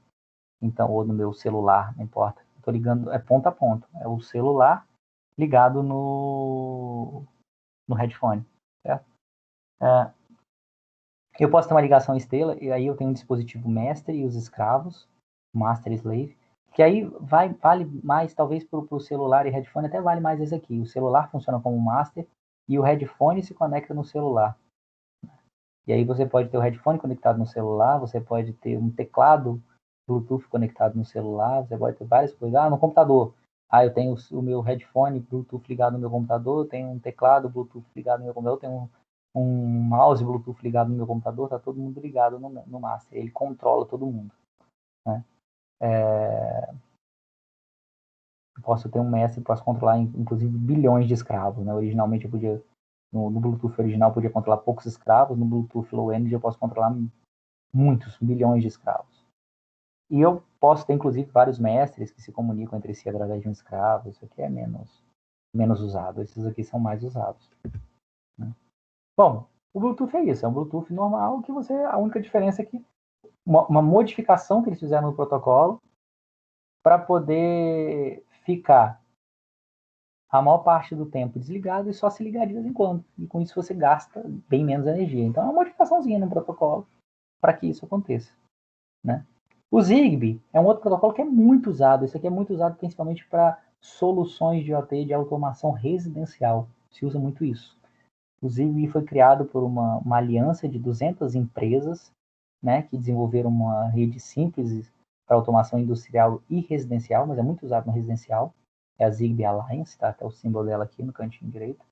[SPEAKER 1] Então, ou no meu celular, não importa. Estou ligando, é ponto a ponto. É o celular ligado no headphone, certo? Eu posso ter uma ligação estrela, e aí eu tenho um dispositivo mestre e os escravos, master e slave, que aí vale mais, talvez para o celular e headphone, até vale mais esse aqui. O celular funciona como master e o headphone se conecta no celular. E aí você pode ter o headphone conectado no celular, você pode ter um teclado Bluetooth conectado no celular, você pode ter várias coisas. No computador. Eu tenho o meu headphone Bluetooth ligado no meu computador, eu tenho um teclado Bluetooth ligado no meu computador, eu tenho um mouse Bluetooth ligado no meu computador, tá todo mundo ligado no master. Ele controla todo mundo, né? Posso ter um mestre, posso controlar, inclusive, bilhões de escravos, né? Originalmente eu podia, no Bluetooth original, eu podia controlar poucos escravos, no Bluetooth Low Energy eu posso controlar muitos, bilhões de escravos. E eu posso ter, inclusive, vários mestres que se comunicam entre si através de um escravo. Isso aqui é menos usado. Esses aqui são mais usados, né? Bom, o Bluetooth é isso. É um Bluetooth normal que a única diferença é que uma modificação que eles fizeram no protocolo para poder ficar a maior parte do tempo desligado e só se ligar de vez em quando. E com isso você gasta bem menos energia. Então é uma modificaçãozinha no protocolo para que isso aconteça, né? O Zigbee é um outro protocolo que é muito usado. Esse aqui é muito usado principalmente para soluções de OT de automação residencial. Se usa muito isso. O Zigbee foi criado por uma aliança de 200 empresas, né, que desenvolveram uma rede simples para automação industrial e residencial, mas é muito usado no residencial. É a Zigbee Alliance, tá até o símbolo dela aqui no cantinho direito,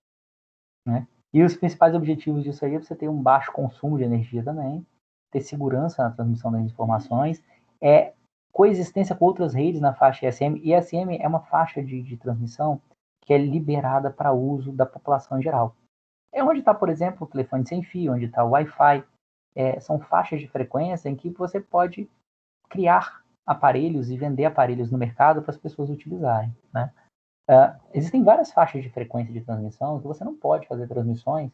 [SPEAKER 1] né? E os principais objetivos disso aí é você ter um baixo consumo de energia também, ter segurança na transmissão das informações, coexistência com outras redes na faixa ISM. E ISM é uma faixa de transmissão que é liberada para uso da população em geral. É onde está, por exemplo, o telefone sem fio, onde está o Wi-Fi. São faixas de frequência em que você pode criar aparelhos e vender aparelhos no mercado para as pessoas utilizarem, né? Existem várias faixas de frequência de transmissão que você não pode fazer transmissões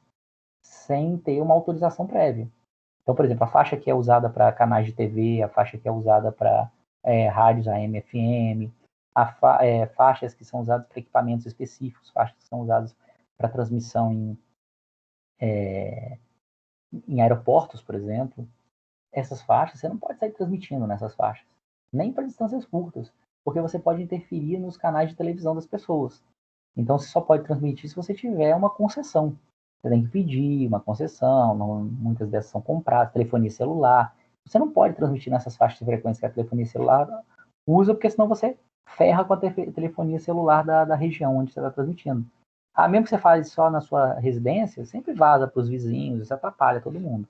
[SPEAKER 1] sem ter uma autorização prévia. Então, por exemplo, a faixa que é usada para canais de TV, a faixa que é usada para rádios AM, FM, faixas que são usadas para equipamentos específicos, faixas que são usadas para transmissão em aeroportos, por exemplo. Essas faixas, você não pode sair transmitindo nessas faixas, nem para distâncias curtas, porque você pode interferir nos canais de televisão das pessoas. Então, você só pode transmitir se você tiver uma concessão. Você tem que pedir uma concessão, muitas dessas são compradas, telefonia celular. Você não pode transmitir nessas faixas de frequência que a telefonia celular usa, porque senão você ferra com a telefonia celular da região onde você está transmitindo. Mesmo que você fale só na sua residência, sempre vaza para os vizinhos, isso atrapalha todo mundo.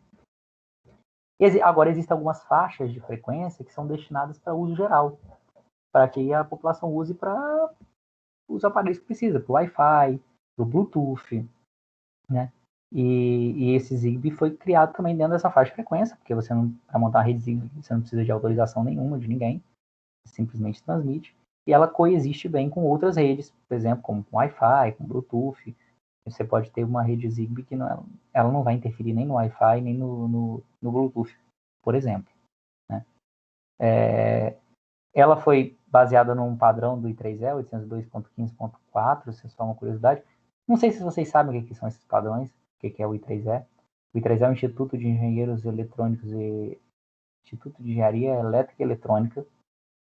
[SPEAKER 1] Agora, existem algumas faixas de frequência que são destinadas para uso geral, para que a população use para os aparelhos que precisa, para o Wi-Fi, para o Bluetooth, né? E esse Zigbee foi criado também dentro dessa faixa de frequência, porque para montar uma rede Zigbee, você não precisa de autorização nenhuma de ninguém, você simplesmente transmite, e ela coexiste bem com outras redes, por exemplo, como com Wi-Fi, com Bluetooth. Você pode ter uma rede Zigbee que ela não vai interferir nem no Wi-Fi, nem no Bluetooth, por exemplo, né? Ela foi baseada num padrão do I3E, 802.15.4, se é só uma curiosidade. Não sei se vocês sabem o que são esses padrões, o que é o I3E. O I3E é o Instituto de Engenheiros Eletrônicos e Instituto de Engenharia Elétrica e Eletrônica.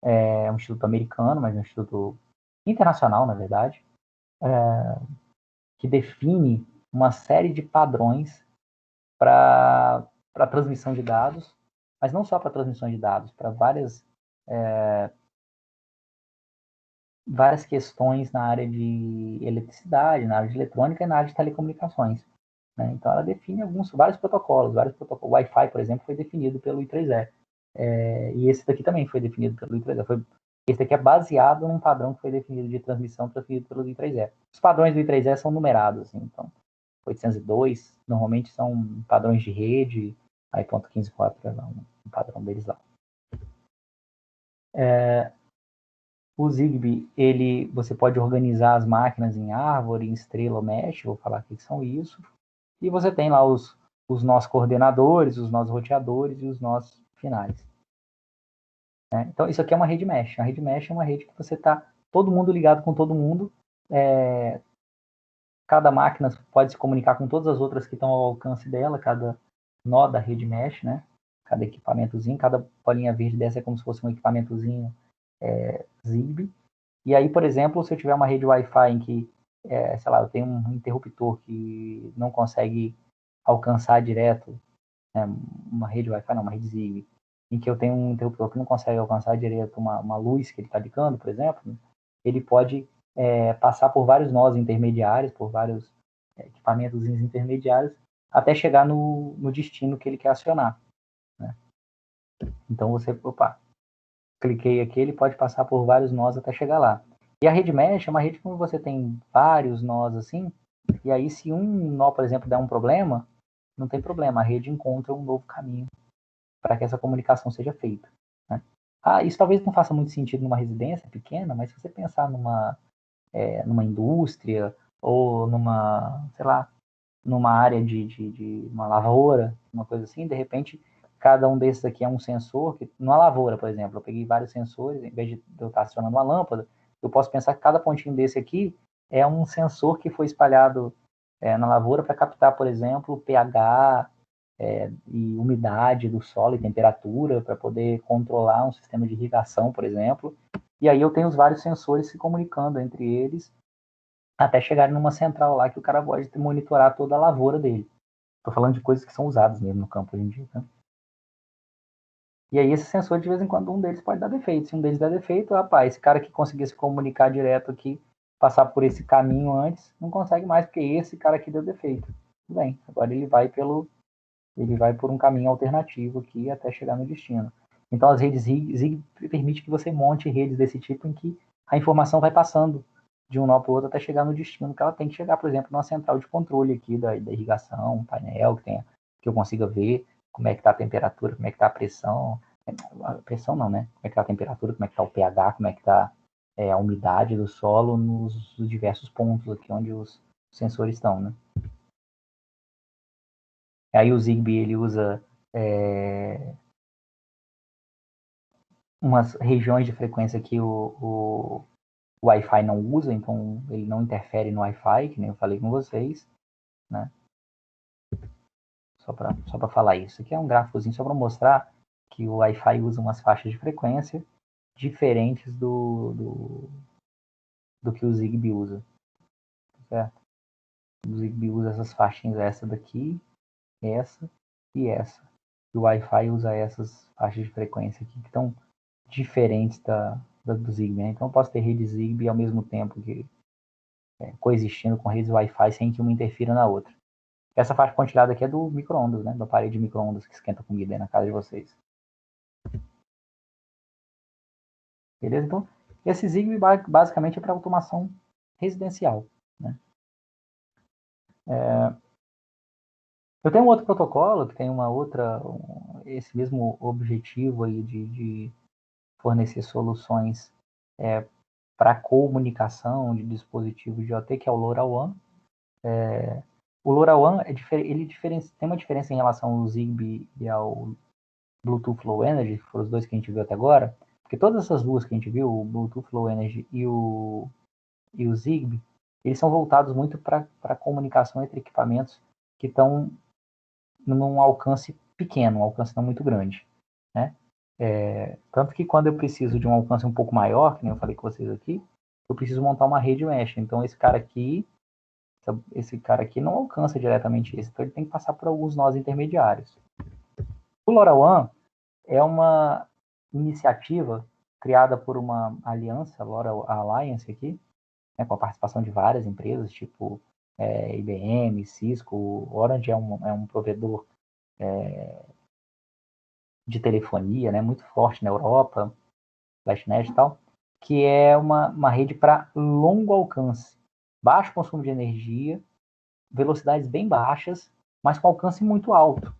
[SPEAKER 1] É um instituto americano, mas é um instituto internacional, na verdade, que define uma série de padrões para transmissão de dados, mas não só para transmissão de dados, para várias questões na área de eletricidade, na área de eletrônica e na área de telecomunicações, né? Então, ela define vários protocolos. O Wi-Fi, por exemplo, foi definido pelo I3E. E esse daqui também foi definido pelo I3E. Esse daqui é baseado num padrão que foi definido de transmissão, definido pelo I3E. Os padrões do I3E são numerados, assim, então, 802, normalmente são padrões de rede, aí .15.4 é um padrão deles lá. O Zigbee, você pode organizar as máquinas em árvore, em estrela ou mesh, vou falar o que são isso. E você tem lá os nós coordenadores, os nós roteadores e os nós finais, né? Então, isso aqui é uma rede mesh. A rede mesh é uma rede que você está todo mundo ligado com todo mundo. Cada máquina pode se comunicar com todas as outras que estão ao alcance dela, cada nó da rede mesh, né? Cada equipamentozinho, cada bolinha verde dessa é como se fosse um equipamentozinho Zigbee. E aí, por exemplo, se eu tiver uma rede Wi-Fi em que, sei lá, eu tenho um interruptor que não consegue alcançar direto, né, uma rede Wi-Fi, não, uma rede Zigbee, em que eu tenho um interruptor que não consegue alcançar direto uma luz que ele está ligando, por exemplo, ele pode passar por vários nós intermediários, por vários equipamentos intermediários, até chegar no destino que ele quer acionar, né? Então você, cliquei aqui, ele pode passar por vários nós até chegar lá. E a rede mesh é uma rede como você tem vários nós assim, e aí se um nó, por exemplo, der um problema, não tem problema, a rede encontra um novo caminho para que essa comunicação seja feita, né? Isso talvez não faça muito sentido numa residência pequena, mas se você pensar numa indústria ou sei lá, numa área de uma lavoura, uma coisa assim, de repente cada um desses aqui é um sensor, que numa lavoura, por exemplo, eu peguei vários sensores, em vez de eu estar acionando uma lâmpada, eu posso pensar que cada pontinho desse aqui é um sensor que foi espalhado na lavoura para captar, por exemplo, pH e umidade do solo e temperatura, para poder controlar um sistema de irrigação, por exemplo. E aí eu tenho os vários sensores se comunicando entre eles até chegar numa central lá que o cara pode monitorar toda a lavoura dele. Estou falando de coisas que são usadas mesmo no campo hoje em dia, né? E aí esse sensor, de vez em quando, um deles pode dar defeito. Se um deles der defeito, rapaz, esse cara que conseguia se comunicar direto aqui, passar por esse caminho antes, não consegue mais, porque esse cara aqui deu defeito. Tudo bem, agora ele vai por um caminho alternativo aqui até chegar no destino. Então as redes Zigbee permite que você monte redes desse tipo em que a informação vai passando de um nó para o outro até chegar no destino que ela tem que chegar, por exemplo, numa central de controle aqui da irrigação, um painel que eu consiga ver como é que está a temperatura, como é que está a pressão não, né? Como é que está a temperatura, como é que está o pH, como é que está a umidade do solo nos diversos pontos aqui onde os sensores estão, né? Aí o Zigbee, ele usa umas regiões de frequência que o Wi-Fi não usa, então ele não interfere no Wi-Fi, que nem eu falei com vocês, né? Só para falar isso. Aqui é um gráficozinho só para mostrar que o Wi-Fi usa umas faixas de frequência diferentes do que o Zigbee usa, certo? O Zigbee usa essas faixinhas, essa daqui, essa e essa. E o Wi-Fi usa essas faixas de frequência aqui, que estão diferentes do Zigbee, né? Então eu posso ter rede Zigbee ao mesmo tempo que coexistindo com redes Wi-Fi sem que uma interfira na outra. Essa faixa pontilhada aqui é do micro-ondas, né? Do aparelho de micro-ondas que esquenta comida aí na casa de vocês. Beleza? Então, esse Zigbee basicamente é para automação residencial, né? Eu tenho um outro protocolo que tem esse mesmo objetivo aí de fornecer soluções para comunicação de dispositivos de IoT, que é o LoRaWAN. O LoRaWAN ele tem uma diferença em relação ao Zigbee e ao Bluetooth Low Energy, que foram os dois que a gente viu até agora, porque todas essas duas que a gente viu, o Bluetooth Low Energy e o Zigbee, eles são voltados muito para a comunicação entre equipamentos que estão num alcance pequeno, um alcance não muito grande, né? Tanto que quando eu preciso de um alcance um pouco maior, que nem eu falei com vocês aqui, eu preciso montar uma rede mesh. Então esse cara aqui não alcança diretamente isso, então ele tem que passar por alguns nós intermediários. O LoRaWAN é uma iniciativa criada por uma aliança, a LoRa Alliance aqui, né, com a participação de várias empresas, tipo IBM, Cisco. Orange é um provedor de telefonia, né, muito forte na Europa, FlashNet e tal, que é uma rede para longo alcance, baixo consumo de energia, velocidades bem baixas, mas com alcance muito alto.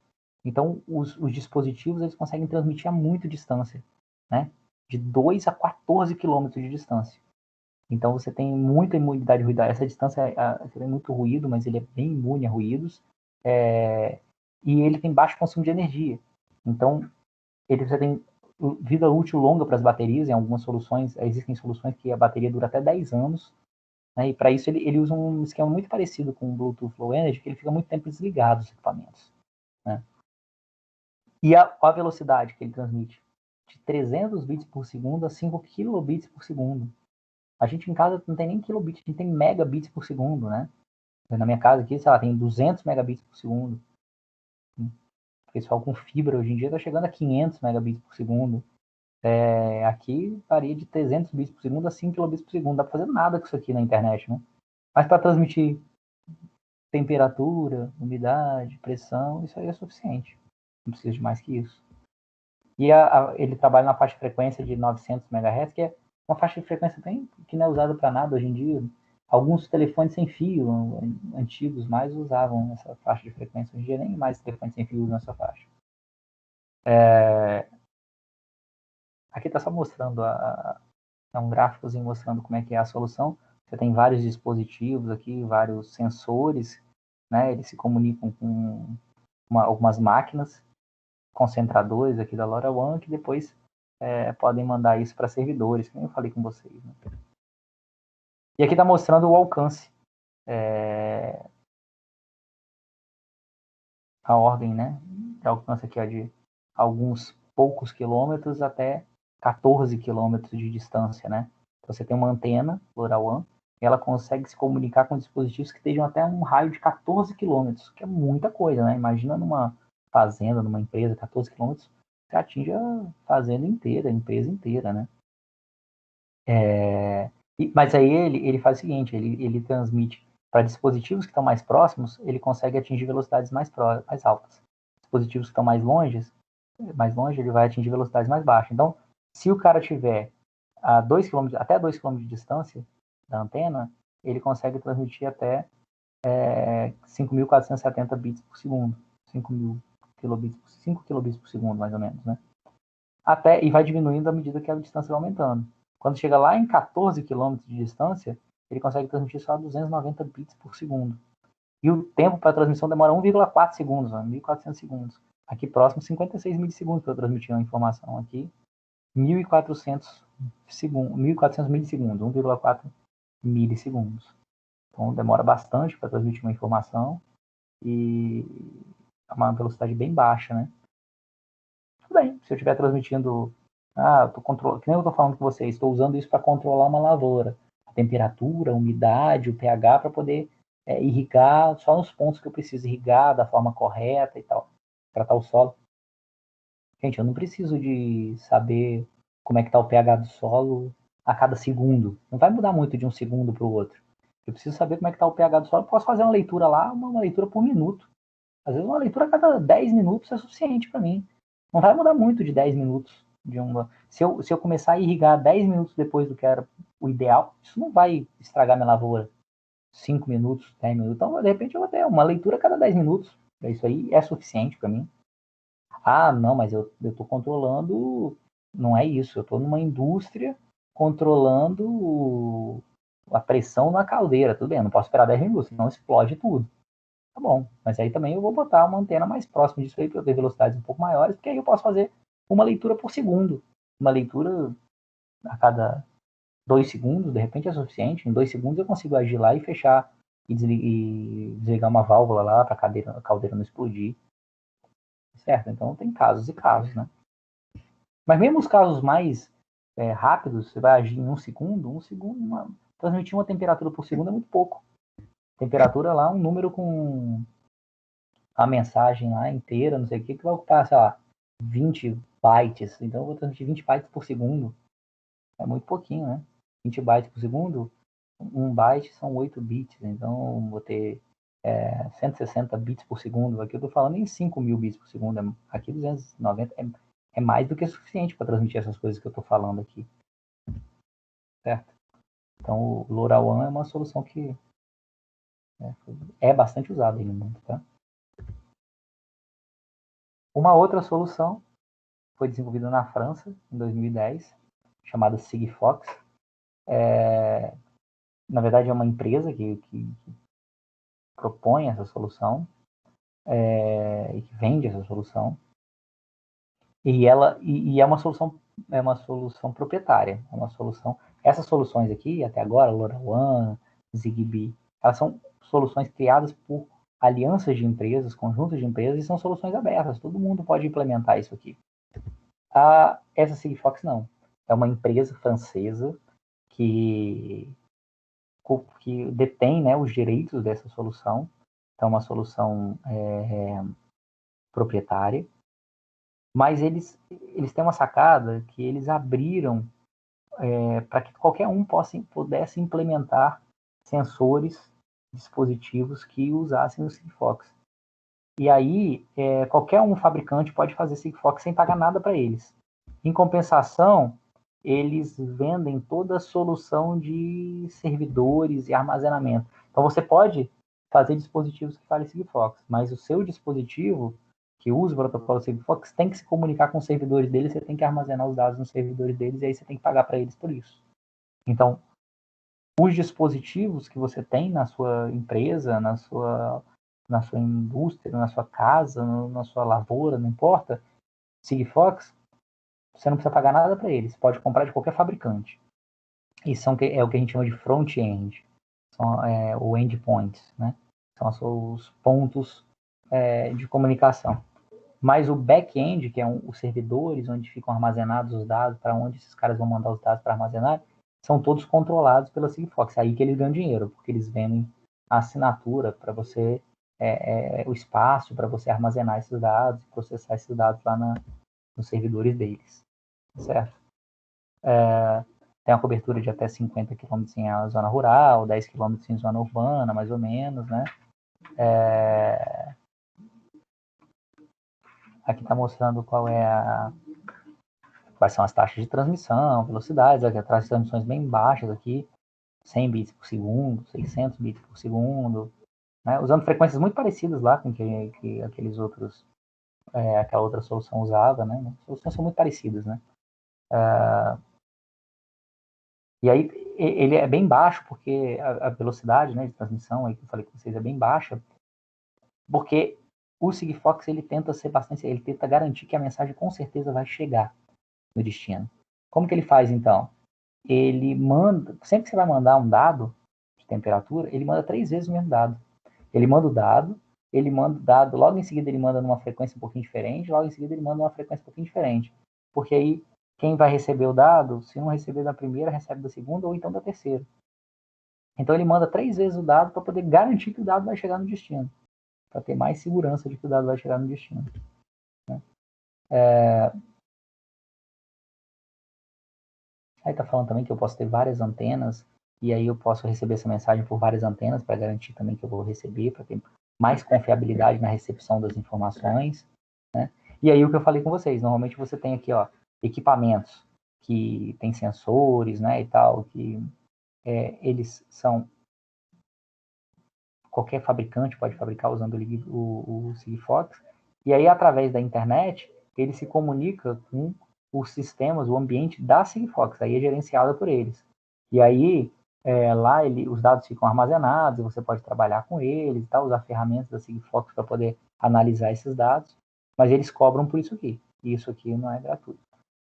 [SPEAKER 1] Então, os dispositivos eles conseguem transmitir a muita distância, né? De 2 a 14 quilômetros de distância. Então, você tem muita imunidade a ruído. Essa distância tem muito ruído, mas ele é bem imune a ruídos. E ele tem baixo consumo de energia. Então, você tem vida útil longa para as baterias. Em algumas soluções, existem soluções que a bateria dura até 10 anos. Né? E para isso, ele usa um esquema muito parecido com o Bluetooth Low Energy, que ele fica muito tempo desligado, os equipamentos. Né? E a velocidade que ele transmite? De 300 bits por segundo a 5 kilobits por segundo. A gente em casa não tem nem kilobits, a gente tem megabits por segundo, né? Na minha casa aqui, sei lá, tem 200 megabits por segundo. O pessoal com fibra hoje em dia está chegando a 500 megabits por segundo. Aqui varia de 300 bits por segundo a 5 kilobits por segundo. Não dá para fazer nada com isso aqui na internet, né? Mas para transmitir temperatura, umidade, pressão, isso aí é suficiente. Não precisa de mais que isso. E ele trabalha na faixa de frequência de 900 MHz, que é uma faixa de frequência bem, que não é usada para nada hoje em dia. Alguns telefones sem fio, antigos mais, usavam essa faixa de frequência. Hoje em dia nem mais telefones sem fio usam essa faixa. Aqui está só mostrando, um gráficozinho mostrando como é que é a solução. Você tem vários dispositivos aqui, vários sensores, né? Eles se comunicam com algumas máquinas, concentradores aqui da LoRaWAN, que depois podem mandar isso para servidores, que nem eu falei com vocês. Né? E aqui está mostrando o alcance. A ordem, né? De alcance aqui de alguns poucos quilômetros até 14 quilômetros de distância, né? Então, você tem uma antena LoRaWAN, e ela consegue se comunicar com dispositivos que estejam até um raio de 14 quilômetros, que é muita coisa, né? Imagina numa fazenda, numa empresa, 14 quilômetros, você atinge a fazenda inteira, a empresa inteira, né? Mas aí ele faz o seguinte, ele transmite para dispositivos que estão mais próximos, ele consegue atingir velocidades mais altas. Dispositivos que estão mais longe, ele vai atingir velocidades mais baixas. Então, se o cara tiver até 2 km de distância da antena, ele consegue transmitir até 5.470 bits por segundo. 5 kilobits por segundo, mais ou menos, né? E vai diminuindo à medida que a distância vai aumentando. Quando chega lá em 14 km de distância, ele consegue transmitir só 290 bits por segundo. E o tempo para a transmissão demora 1,4 segundos, 1.400 segundos. Aqui próximo, 56 milissegundos para transmitir uma informação. Aqui, 1.400 milissegundos, 1,4 milissegundos. Então, demora bastante para transmitir uma informação e é uma velocidade bem baixa, né? Tudo bem, se eu estiver transmitindo... que nem eu estou falando com vocês, estou usando isso para controlar uma lavoura. A temperatura, a umidade, o pH, para poder irrigar só nos pontos que eu preciso irrigar da forma correta e tal. Tratar o solo. Gente, eu não preciso de saber como é que está o pH do solo a cada segundo. Não vai mudar muito de um segundo para o outro. Eu preciso saber como é que está o pH do solo. Eu posso fazer uma leitura lá, uma leitura por minuto. Às vezes uma leitura a cada 10 minutos é suficiente para mim. Não vai mudar muito de 10 minutos. Se eu começar a irrigar 10 minutos depois do que era o ideal, isso não vai estragar minha lavoura. 5 minutos, 10 minutos. Então, de repente, eu vou ter uma leitura a cada 10 minutos. Isso aí é suficiente para mim. Não, mas eu estou controlando... Não é isso. Eu estou numa indústria controlando a pressão na caldeira. Tudo bem, eu não posso esperar 10 minutos, senão explode tudo. Tá bom, mas aí também eu vou botar uma antena mais próxima disso aí para eu ter velocidades um pouco maiores, porque aí eu posso fazer uma leitura por segundo. Uma leitura a cada 2 segundos, de repente é suficiente. Em 2 segundos eu consigo agir lá e fechar e desligar uma válvula lá para a caldeira não explodir. Certo? Então tem casos e casos, né? Mas mesmo os casos mais rápidos, você vai agir em 1 segundo, transmitir uma temperatura por segundo é muito pouco. Temperatura lá, um número com a mensagem lá inteira, não sei o que vai ocupar, sei lá, 20 bytes. Então eu vou transmitir 20 bytes por segundo. É muito pouquinho, né? 20 bytes por segundo, 1 byte são 8 bits. Então vou ter 160 bits por segundo. Aqui eu estou falando em 5.000 bits por segundo. Aqui 290 é mais do que suficiente para transmitir essas coisas que eu estou falando aqui. Certo? Então o LoRaWAN é uma solução que é bastante usada aí no mundo, tá? Uma outra solução foi desenvolvida na França, em 2010, chamada Sigfox. Na verdade, é uma empresa que propõe essa solução e que vende essa solução. E é uma solução proprietária. É uma solução... Essas soluções aqui, até agora, LoRaWAN, Zigbee, elas são soluções criadas por alianças de empresas, conjuntos de empresas, e são soluções abertas. Todo mundo pode implementar isso aqui. Essa Sigfox não. É uma empresa francesa que detém, né, os direitos dessa solução. Então, uma solução proprietária. Mas eles têm uma sacada que eles abriram para que qualquer um pudesse implementar sensores dispositivos que usassem o Sigfox. E aí, qualquer um fabricante pode fazer Sigfox sem pagar nada para eles. Em compensação, eles vendem toda a solução de servidores e armazenamento. Então, você pode fazer dispositivos que falem Sigfox, mas o seu dispositivo que usa o protocolo Sigfox tem que se comunicar com os servidores deles, você tem que armazenar os dados nos servidores deles, e aí você tem que pagar para eles por isso. Então, os dispositivos que você tem na sua empresa, na sua indústria, na sua casa, na sua lavoura, não importa, Sigfox, você não precisa pagar nada para eles, pode comprar de qualquer fabricante. Isso é o que a gente chama de front-end, são o endpoints, né? São os pontos de comunicação. Mas o back-end, que é os servidores onde ficam armazenados os dados, para onde esses caras vão mandar os dados para armazenar, são todos controlados pela Sigfox. Aí que eles ganham dinheiro, porque eles vendem a assinatura para você, o espaço para você armazenar esses dados, processar esses dados lá nos servidores deles, certo? Tem uma cobertura de até 50 km em zona rural, 10 km em zona urbana, mais ou menos, né? Aqui está mostrando quais são as taxas de transmissão, velocidades, aqui atrás transmissões bem baixas aqui, 100 bits por segundo, 600 bits por segundo, né? Usando frequências muito parecidas lá com que aqueles outros, aquela outra solução usava, né? As soluções são muito parecidas, né? E aí ele é bem baixo porque a velocidade, né, de transmissão aí que eu falei com vocês é bem baixa, porque o Sigfox ele tenta garantir que a mensagem com certeza vai chegar no destino. Como que ele faz então? Ele manda, sempre que você vai mandar um dado de temperatura, ele manda 3 vezes o mesmo dado. Ele manda o dado, logo em seguida ele manda numa frequência um pouquinho diferente, logo em seguida ele manda numa frequência um pouquinho diferente. Porque aí quem vai receber o dado, se não receber da primeira, recebe da segunda ou então da terceira. Então ele manda 3 vezes o dado para poder garantir que o dado vai chegar no destino, para ter mais segurança de que o dado vai chegar no destino. Né? Aí está falando também que eu posso ter várias antenas, e aí eu posso receber essa mensagem por várias antenas, para garantir também que eu vou receber, para ter mais confiabilidade na recepção das informações. Né? E aí o que eu falei com vocês, normalmente você tem aqui equipamentos que tem sensores, né, e tal, que eles são... Qualquer fabricante pode fabricar usando o Sigfox, e aí através da internet ele se comunica com os sistemas, o ambiente da Sigfox, aí é gerenciado por eles. E aí lá os dados ficam armazenados, você pode trabalhar com eles, tá? Usar ferramentas da Sigfox para poder analisar esses dados, mas eles cobram por isso aqui, e isso aqui não é gratuito.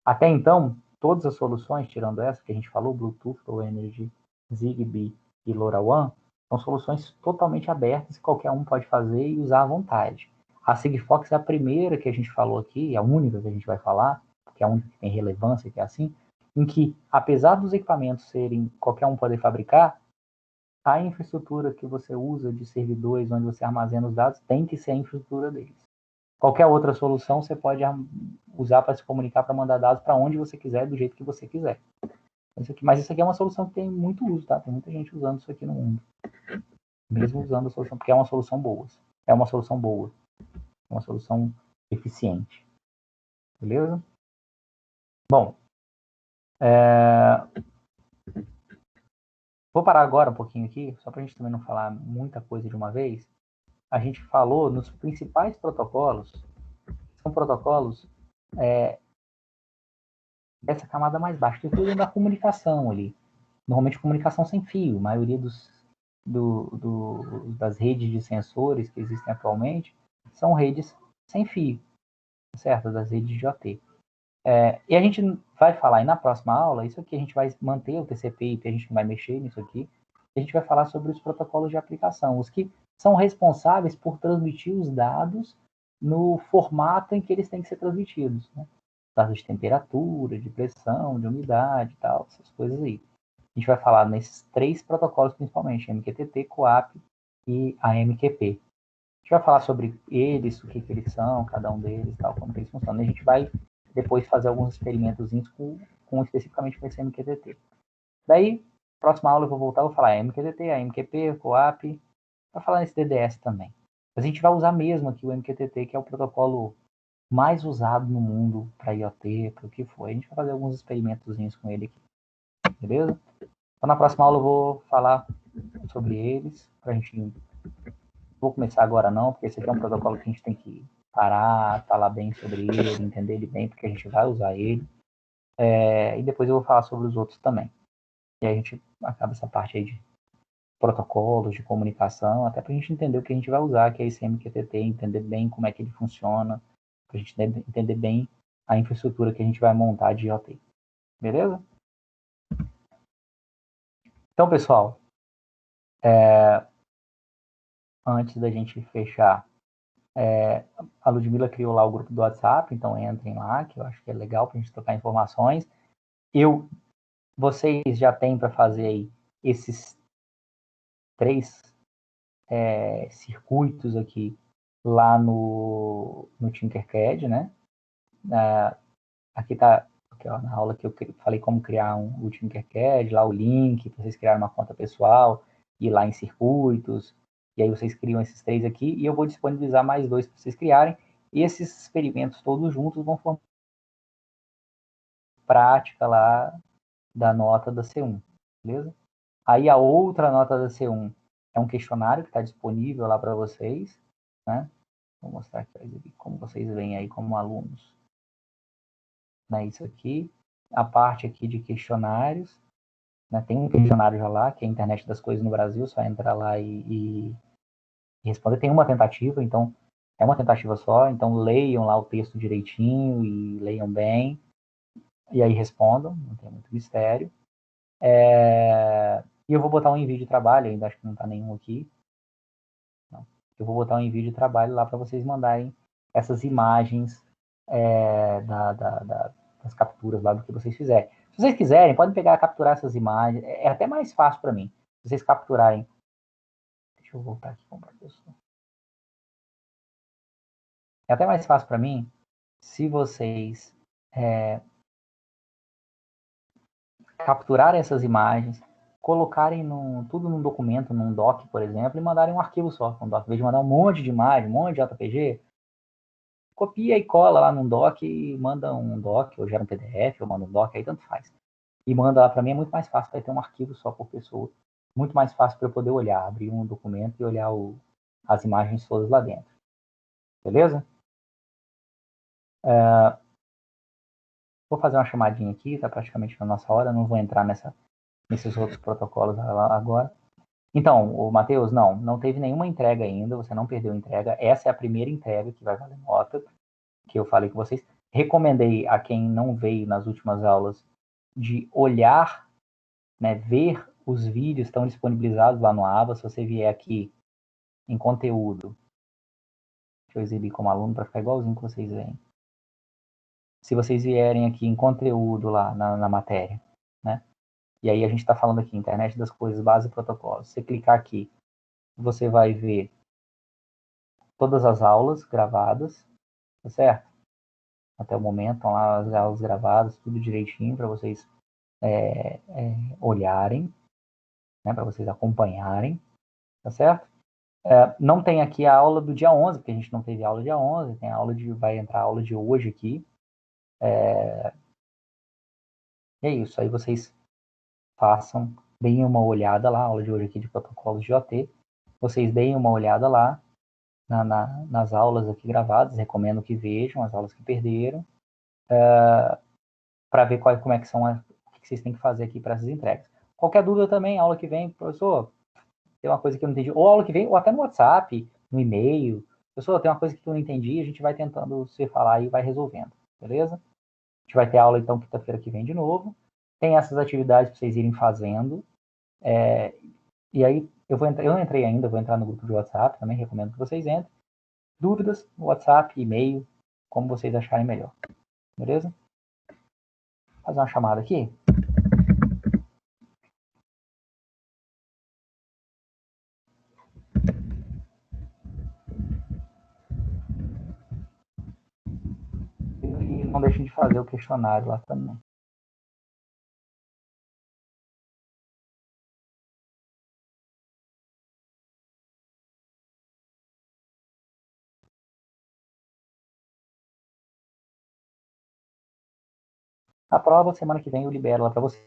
[SPEAKER 1] Até então, todas as soluções, tirando essa que a gente falou, Bluetooth, Low Energy, Zigbee e LoRaWAN, são soluções totalmente abertas que qualquer um pode fazer e usar à vontade. A Sigfox é a primeira que a gente falou aqui, a única que a gente vai falar, porque é a única que tem relevância, que é assim, em que, apesar dos equipamentos serem qualquer um poder fabricar, a infraestrutura que você usa de servidores onde você armazena os dados tem que ser a infraestrutura deles. Qualquer outra solução você pode usar para se comunicar, para mandar dados para onde você quiser, do jeito que você quiser. Mas isso aqui é uma solução que tem muito uso, tá? Tem muita gente usando isso aqui no mundo. Mesmo usando a solução, porque é uma solução boa. É uma solução boa. É uma solução eficiente. Beleza? Bom, vou parar agora um pouquinho aqui, só para a gente também não falar muita coisa de uma vez. A gente falou nos principais protocolos, são protocolos dessa camada mais baixa, que incluem da comunicação ali. Normalmente comunicação sem fio, a maioria das redes de sensores que existem atualmente são redes sem fio, certo? Das redes de IoT. E a gente vai falar, e na próxima aula, isso aqui a gente vai manter o TCP e a gente não vai mexer nisso aqui, a gente vai falar sobre os protocolos de aplicação, os que são responsáveis por transmitir os dados no formato em que eles têm que ser transmitidos, né? Dados de temperatura, de pressão, de umidade e tal, essas coisas aí. A gente vai falar nesses 3 protocolos principalmente, MQTT, CoAP e AMQP. A gente vai falar sobre eles, o que eles são, cada um deles, tal, como eles funcionam. E a gente vai depois fazer alguns experimentos com especificamente com esse MQTT. Daí, próxima aula eu vou voltar, vou falar MQTT, AMQP, CoAP, para falar nesse DDS também. Mas a gente vai usar mesmo aqui o MQTT, que é o protocolo mais usado no mundo para IoT, para o que for. A gente vai fazer alguns experimentos com ele aqui, beleza? Então, na próxima aula eu vou falar sobre eles, para a gente... Vou começar agora não, porque esse aqui é um protocolo que a gente tem que parar, falar bem sobre ele, entender ele bem, porque a gente vai usar ele. E depois eu vou falar sobre os outros também. E aí a gente acaba essa parte aí de protocolos, de comunicação, até para a gente entender o que a gente vai usar, que é esse MQTT, entender bem como é que ele funciona, para a gente entender bem a infraestrutura que a gente vai montar de IoT. Beleza? Então, pessoal, antes da gente fechar, a Ludmilla criou lá o grupo do WhatsApp, então entrem lá, que eu acho que é legal para a gente trocar informações. Vocês já têm para fazer aí esses 3 circuitos aqui lá no Tinkercad, né? Aqui está na aula que eu falei como criar o Tinkercad, lá o link, para vocês criarem uma conta pessoal, ir lá em circuitos, e aí vocês criam esses 3 aqui, e eu vou disponibilizar mais 2 para vocês criarem, e esses experimentos todos juntos vão formar prática lá da nota da C1, beleza? Aí a outra nota da C1 é um questionário que está disponível lá para vocês, né? Vou mostrar aqui como vocês veem aí como alunos. Né, isso aqui, a parte aqui de questionários, né, tem um questionário já lá, que é a Internet das Coisas no Brasil, só entrar lá e responder. Tem uma tentativa, então é uma tentativa só, então leiam lá o texto direitinho e leiam bem, e aí respondam, não tem muito mistério. E eu vou botar um envio de trabalho, ainda acho que não está nenhum aqui. Não. Eu vou botar um envio de trabalho lá para vocês mandarem essas imagens das capturas lá do que vocês fizerem. Se vocês quiserem, podem pegar e capturar essas imagens. É até mais fácil para mim. Se vocês capturarem. Deixa eu voltar aqui com o professor. É até mais fácil para mim se vocês capturarem essas imagens, colocarem tudo num documento, num doc, por exemplo, e mandarem um arquivo só. Um doc. Em vez de mandar um monte de imagem, um monte de JPG, copia e cola lá num doc e manda um doc, ou gera um PDF, ou manda um doc, aí tanto faz. E manda lá para mim, é muito mais fácil, vai ter um arquivo só por pessoa. Muito mais fácil para eu poder olhar, abrir um documento e olhar as imagens todas lá dentro. Beleza? Vou fazer uma chamadinha aqui, está praticamente na nossa hora, não vou entrar nesses outros protocolos agora. Então, o Matheus, não teve nenhuma entrega ainda, você não perdeu entrega. Essa é a primeira entrega que vai valer nota, que eu falei com vocês. Recomendei a quem não veio nas últimas aulas de olhar, né, ver os vídeos, estão disponibilizados lá no Aba. Se você vier aqui em conteúdo, deixa eu exibir como aluno para ficar igualzinho que vocês veem. Se vocês vierem aqui em conteúdo lá na matéria, né? E aí a gente está falando aqui, Internet das Coisas, base e protocolos. Se você clicar aqui, você vai ver todas as aulas gravadas, tá certo? Até o momento, estão lá as aulas gravadas, tudo direitinho para vocês olharem, né? Para vocês acompanharem, tá certo? Não tem aqui a aula do dia 11, porque a gente não teve aula dia 11, tem a aula vai entrar a aula de hoje aqui. E é isso, aí vocês façam, deem uma olhada lá, a aula de hoje aqui de protocolos de OT, vocês deem uma olhada lá nas aulas aqui gravadas, recomendo que vejam as aulas que perderam, para ver como é que são, o que vocês têm que fazer aqui para essas entregas. Qualquer dúvida também, aula que vem, professor, tem uma coisa que eu não entendi, ou aula que vem, ou até no WhatsApp, no e-mail, professor, tem uma coisa que eu não entendi, a gente vai tentando se falar e vai resolvendo, beleza? A gente vai ter aula, então, quinta-feira que vem de novo. Tem essas atividades para vocês irem fazendo. E aí, eu não entrei ainda, vou entrar no grupo de WhatsApp, também recomendo que vocês entrem. Dúvidas, WhatsApp, e-mail, como vocês acharem melhor. Beleza? Vou fazer uma chamada aqui. E não deixem de fazer o questionário lá também. A prova, semana que vem, eu libero ela para você.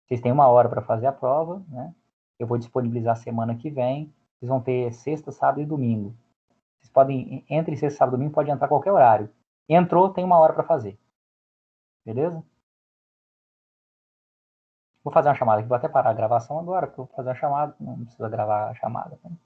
[SPEAKER 1] Vocês têm 1 hora para fazer a prova, né? Eu vou disponibilizar semana que vem. Vocês vão ter sexta, sábado e domingo. Vocês podem, entre sexta, sábado e domingo, pode entrar a qualquer horário. Entrou, tem 1 hora para fazer. Beleza? Vou fazer uma chamada aqui. Vou até parar a gravação agora, porque eu vou fazer uma chamada. Não precisa gravar a chamada. Né?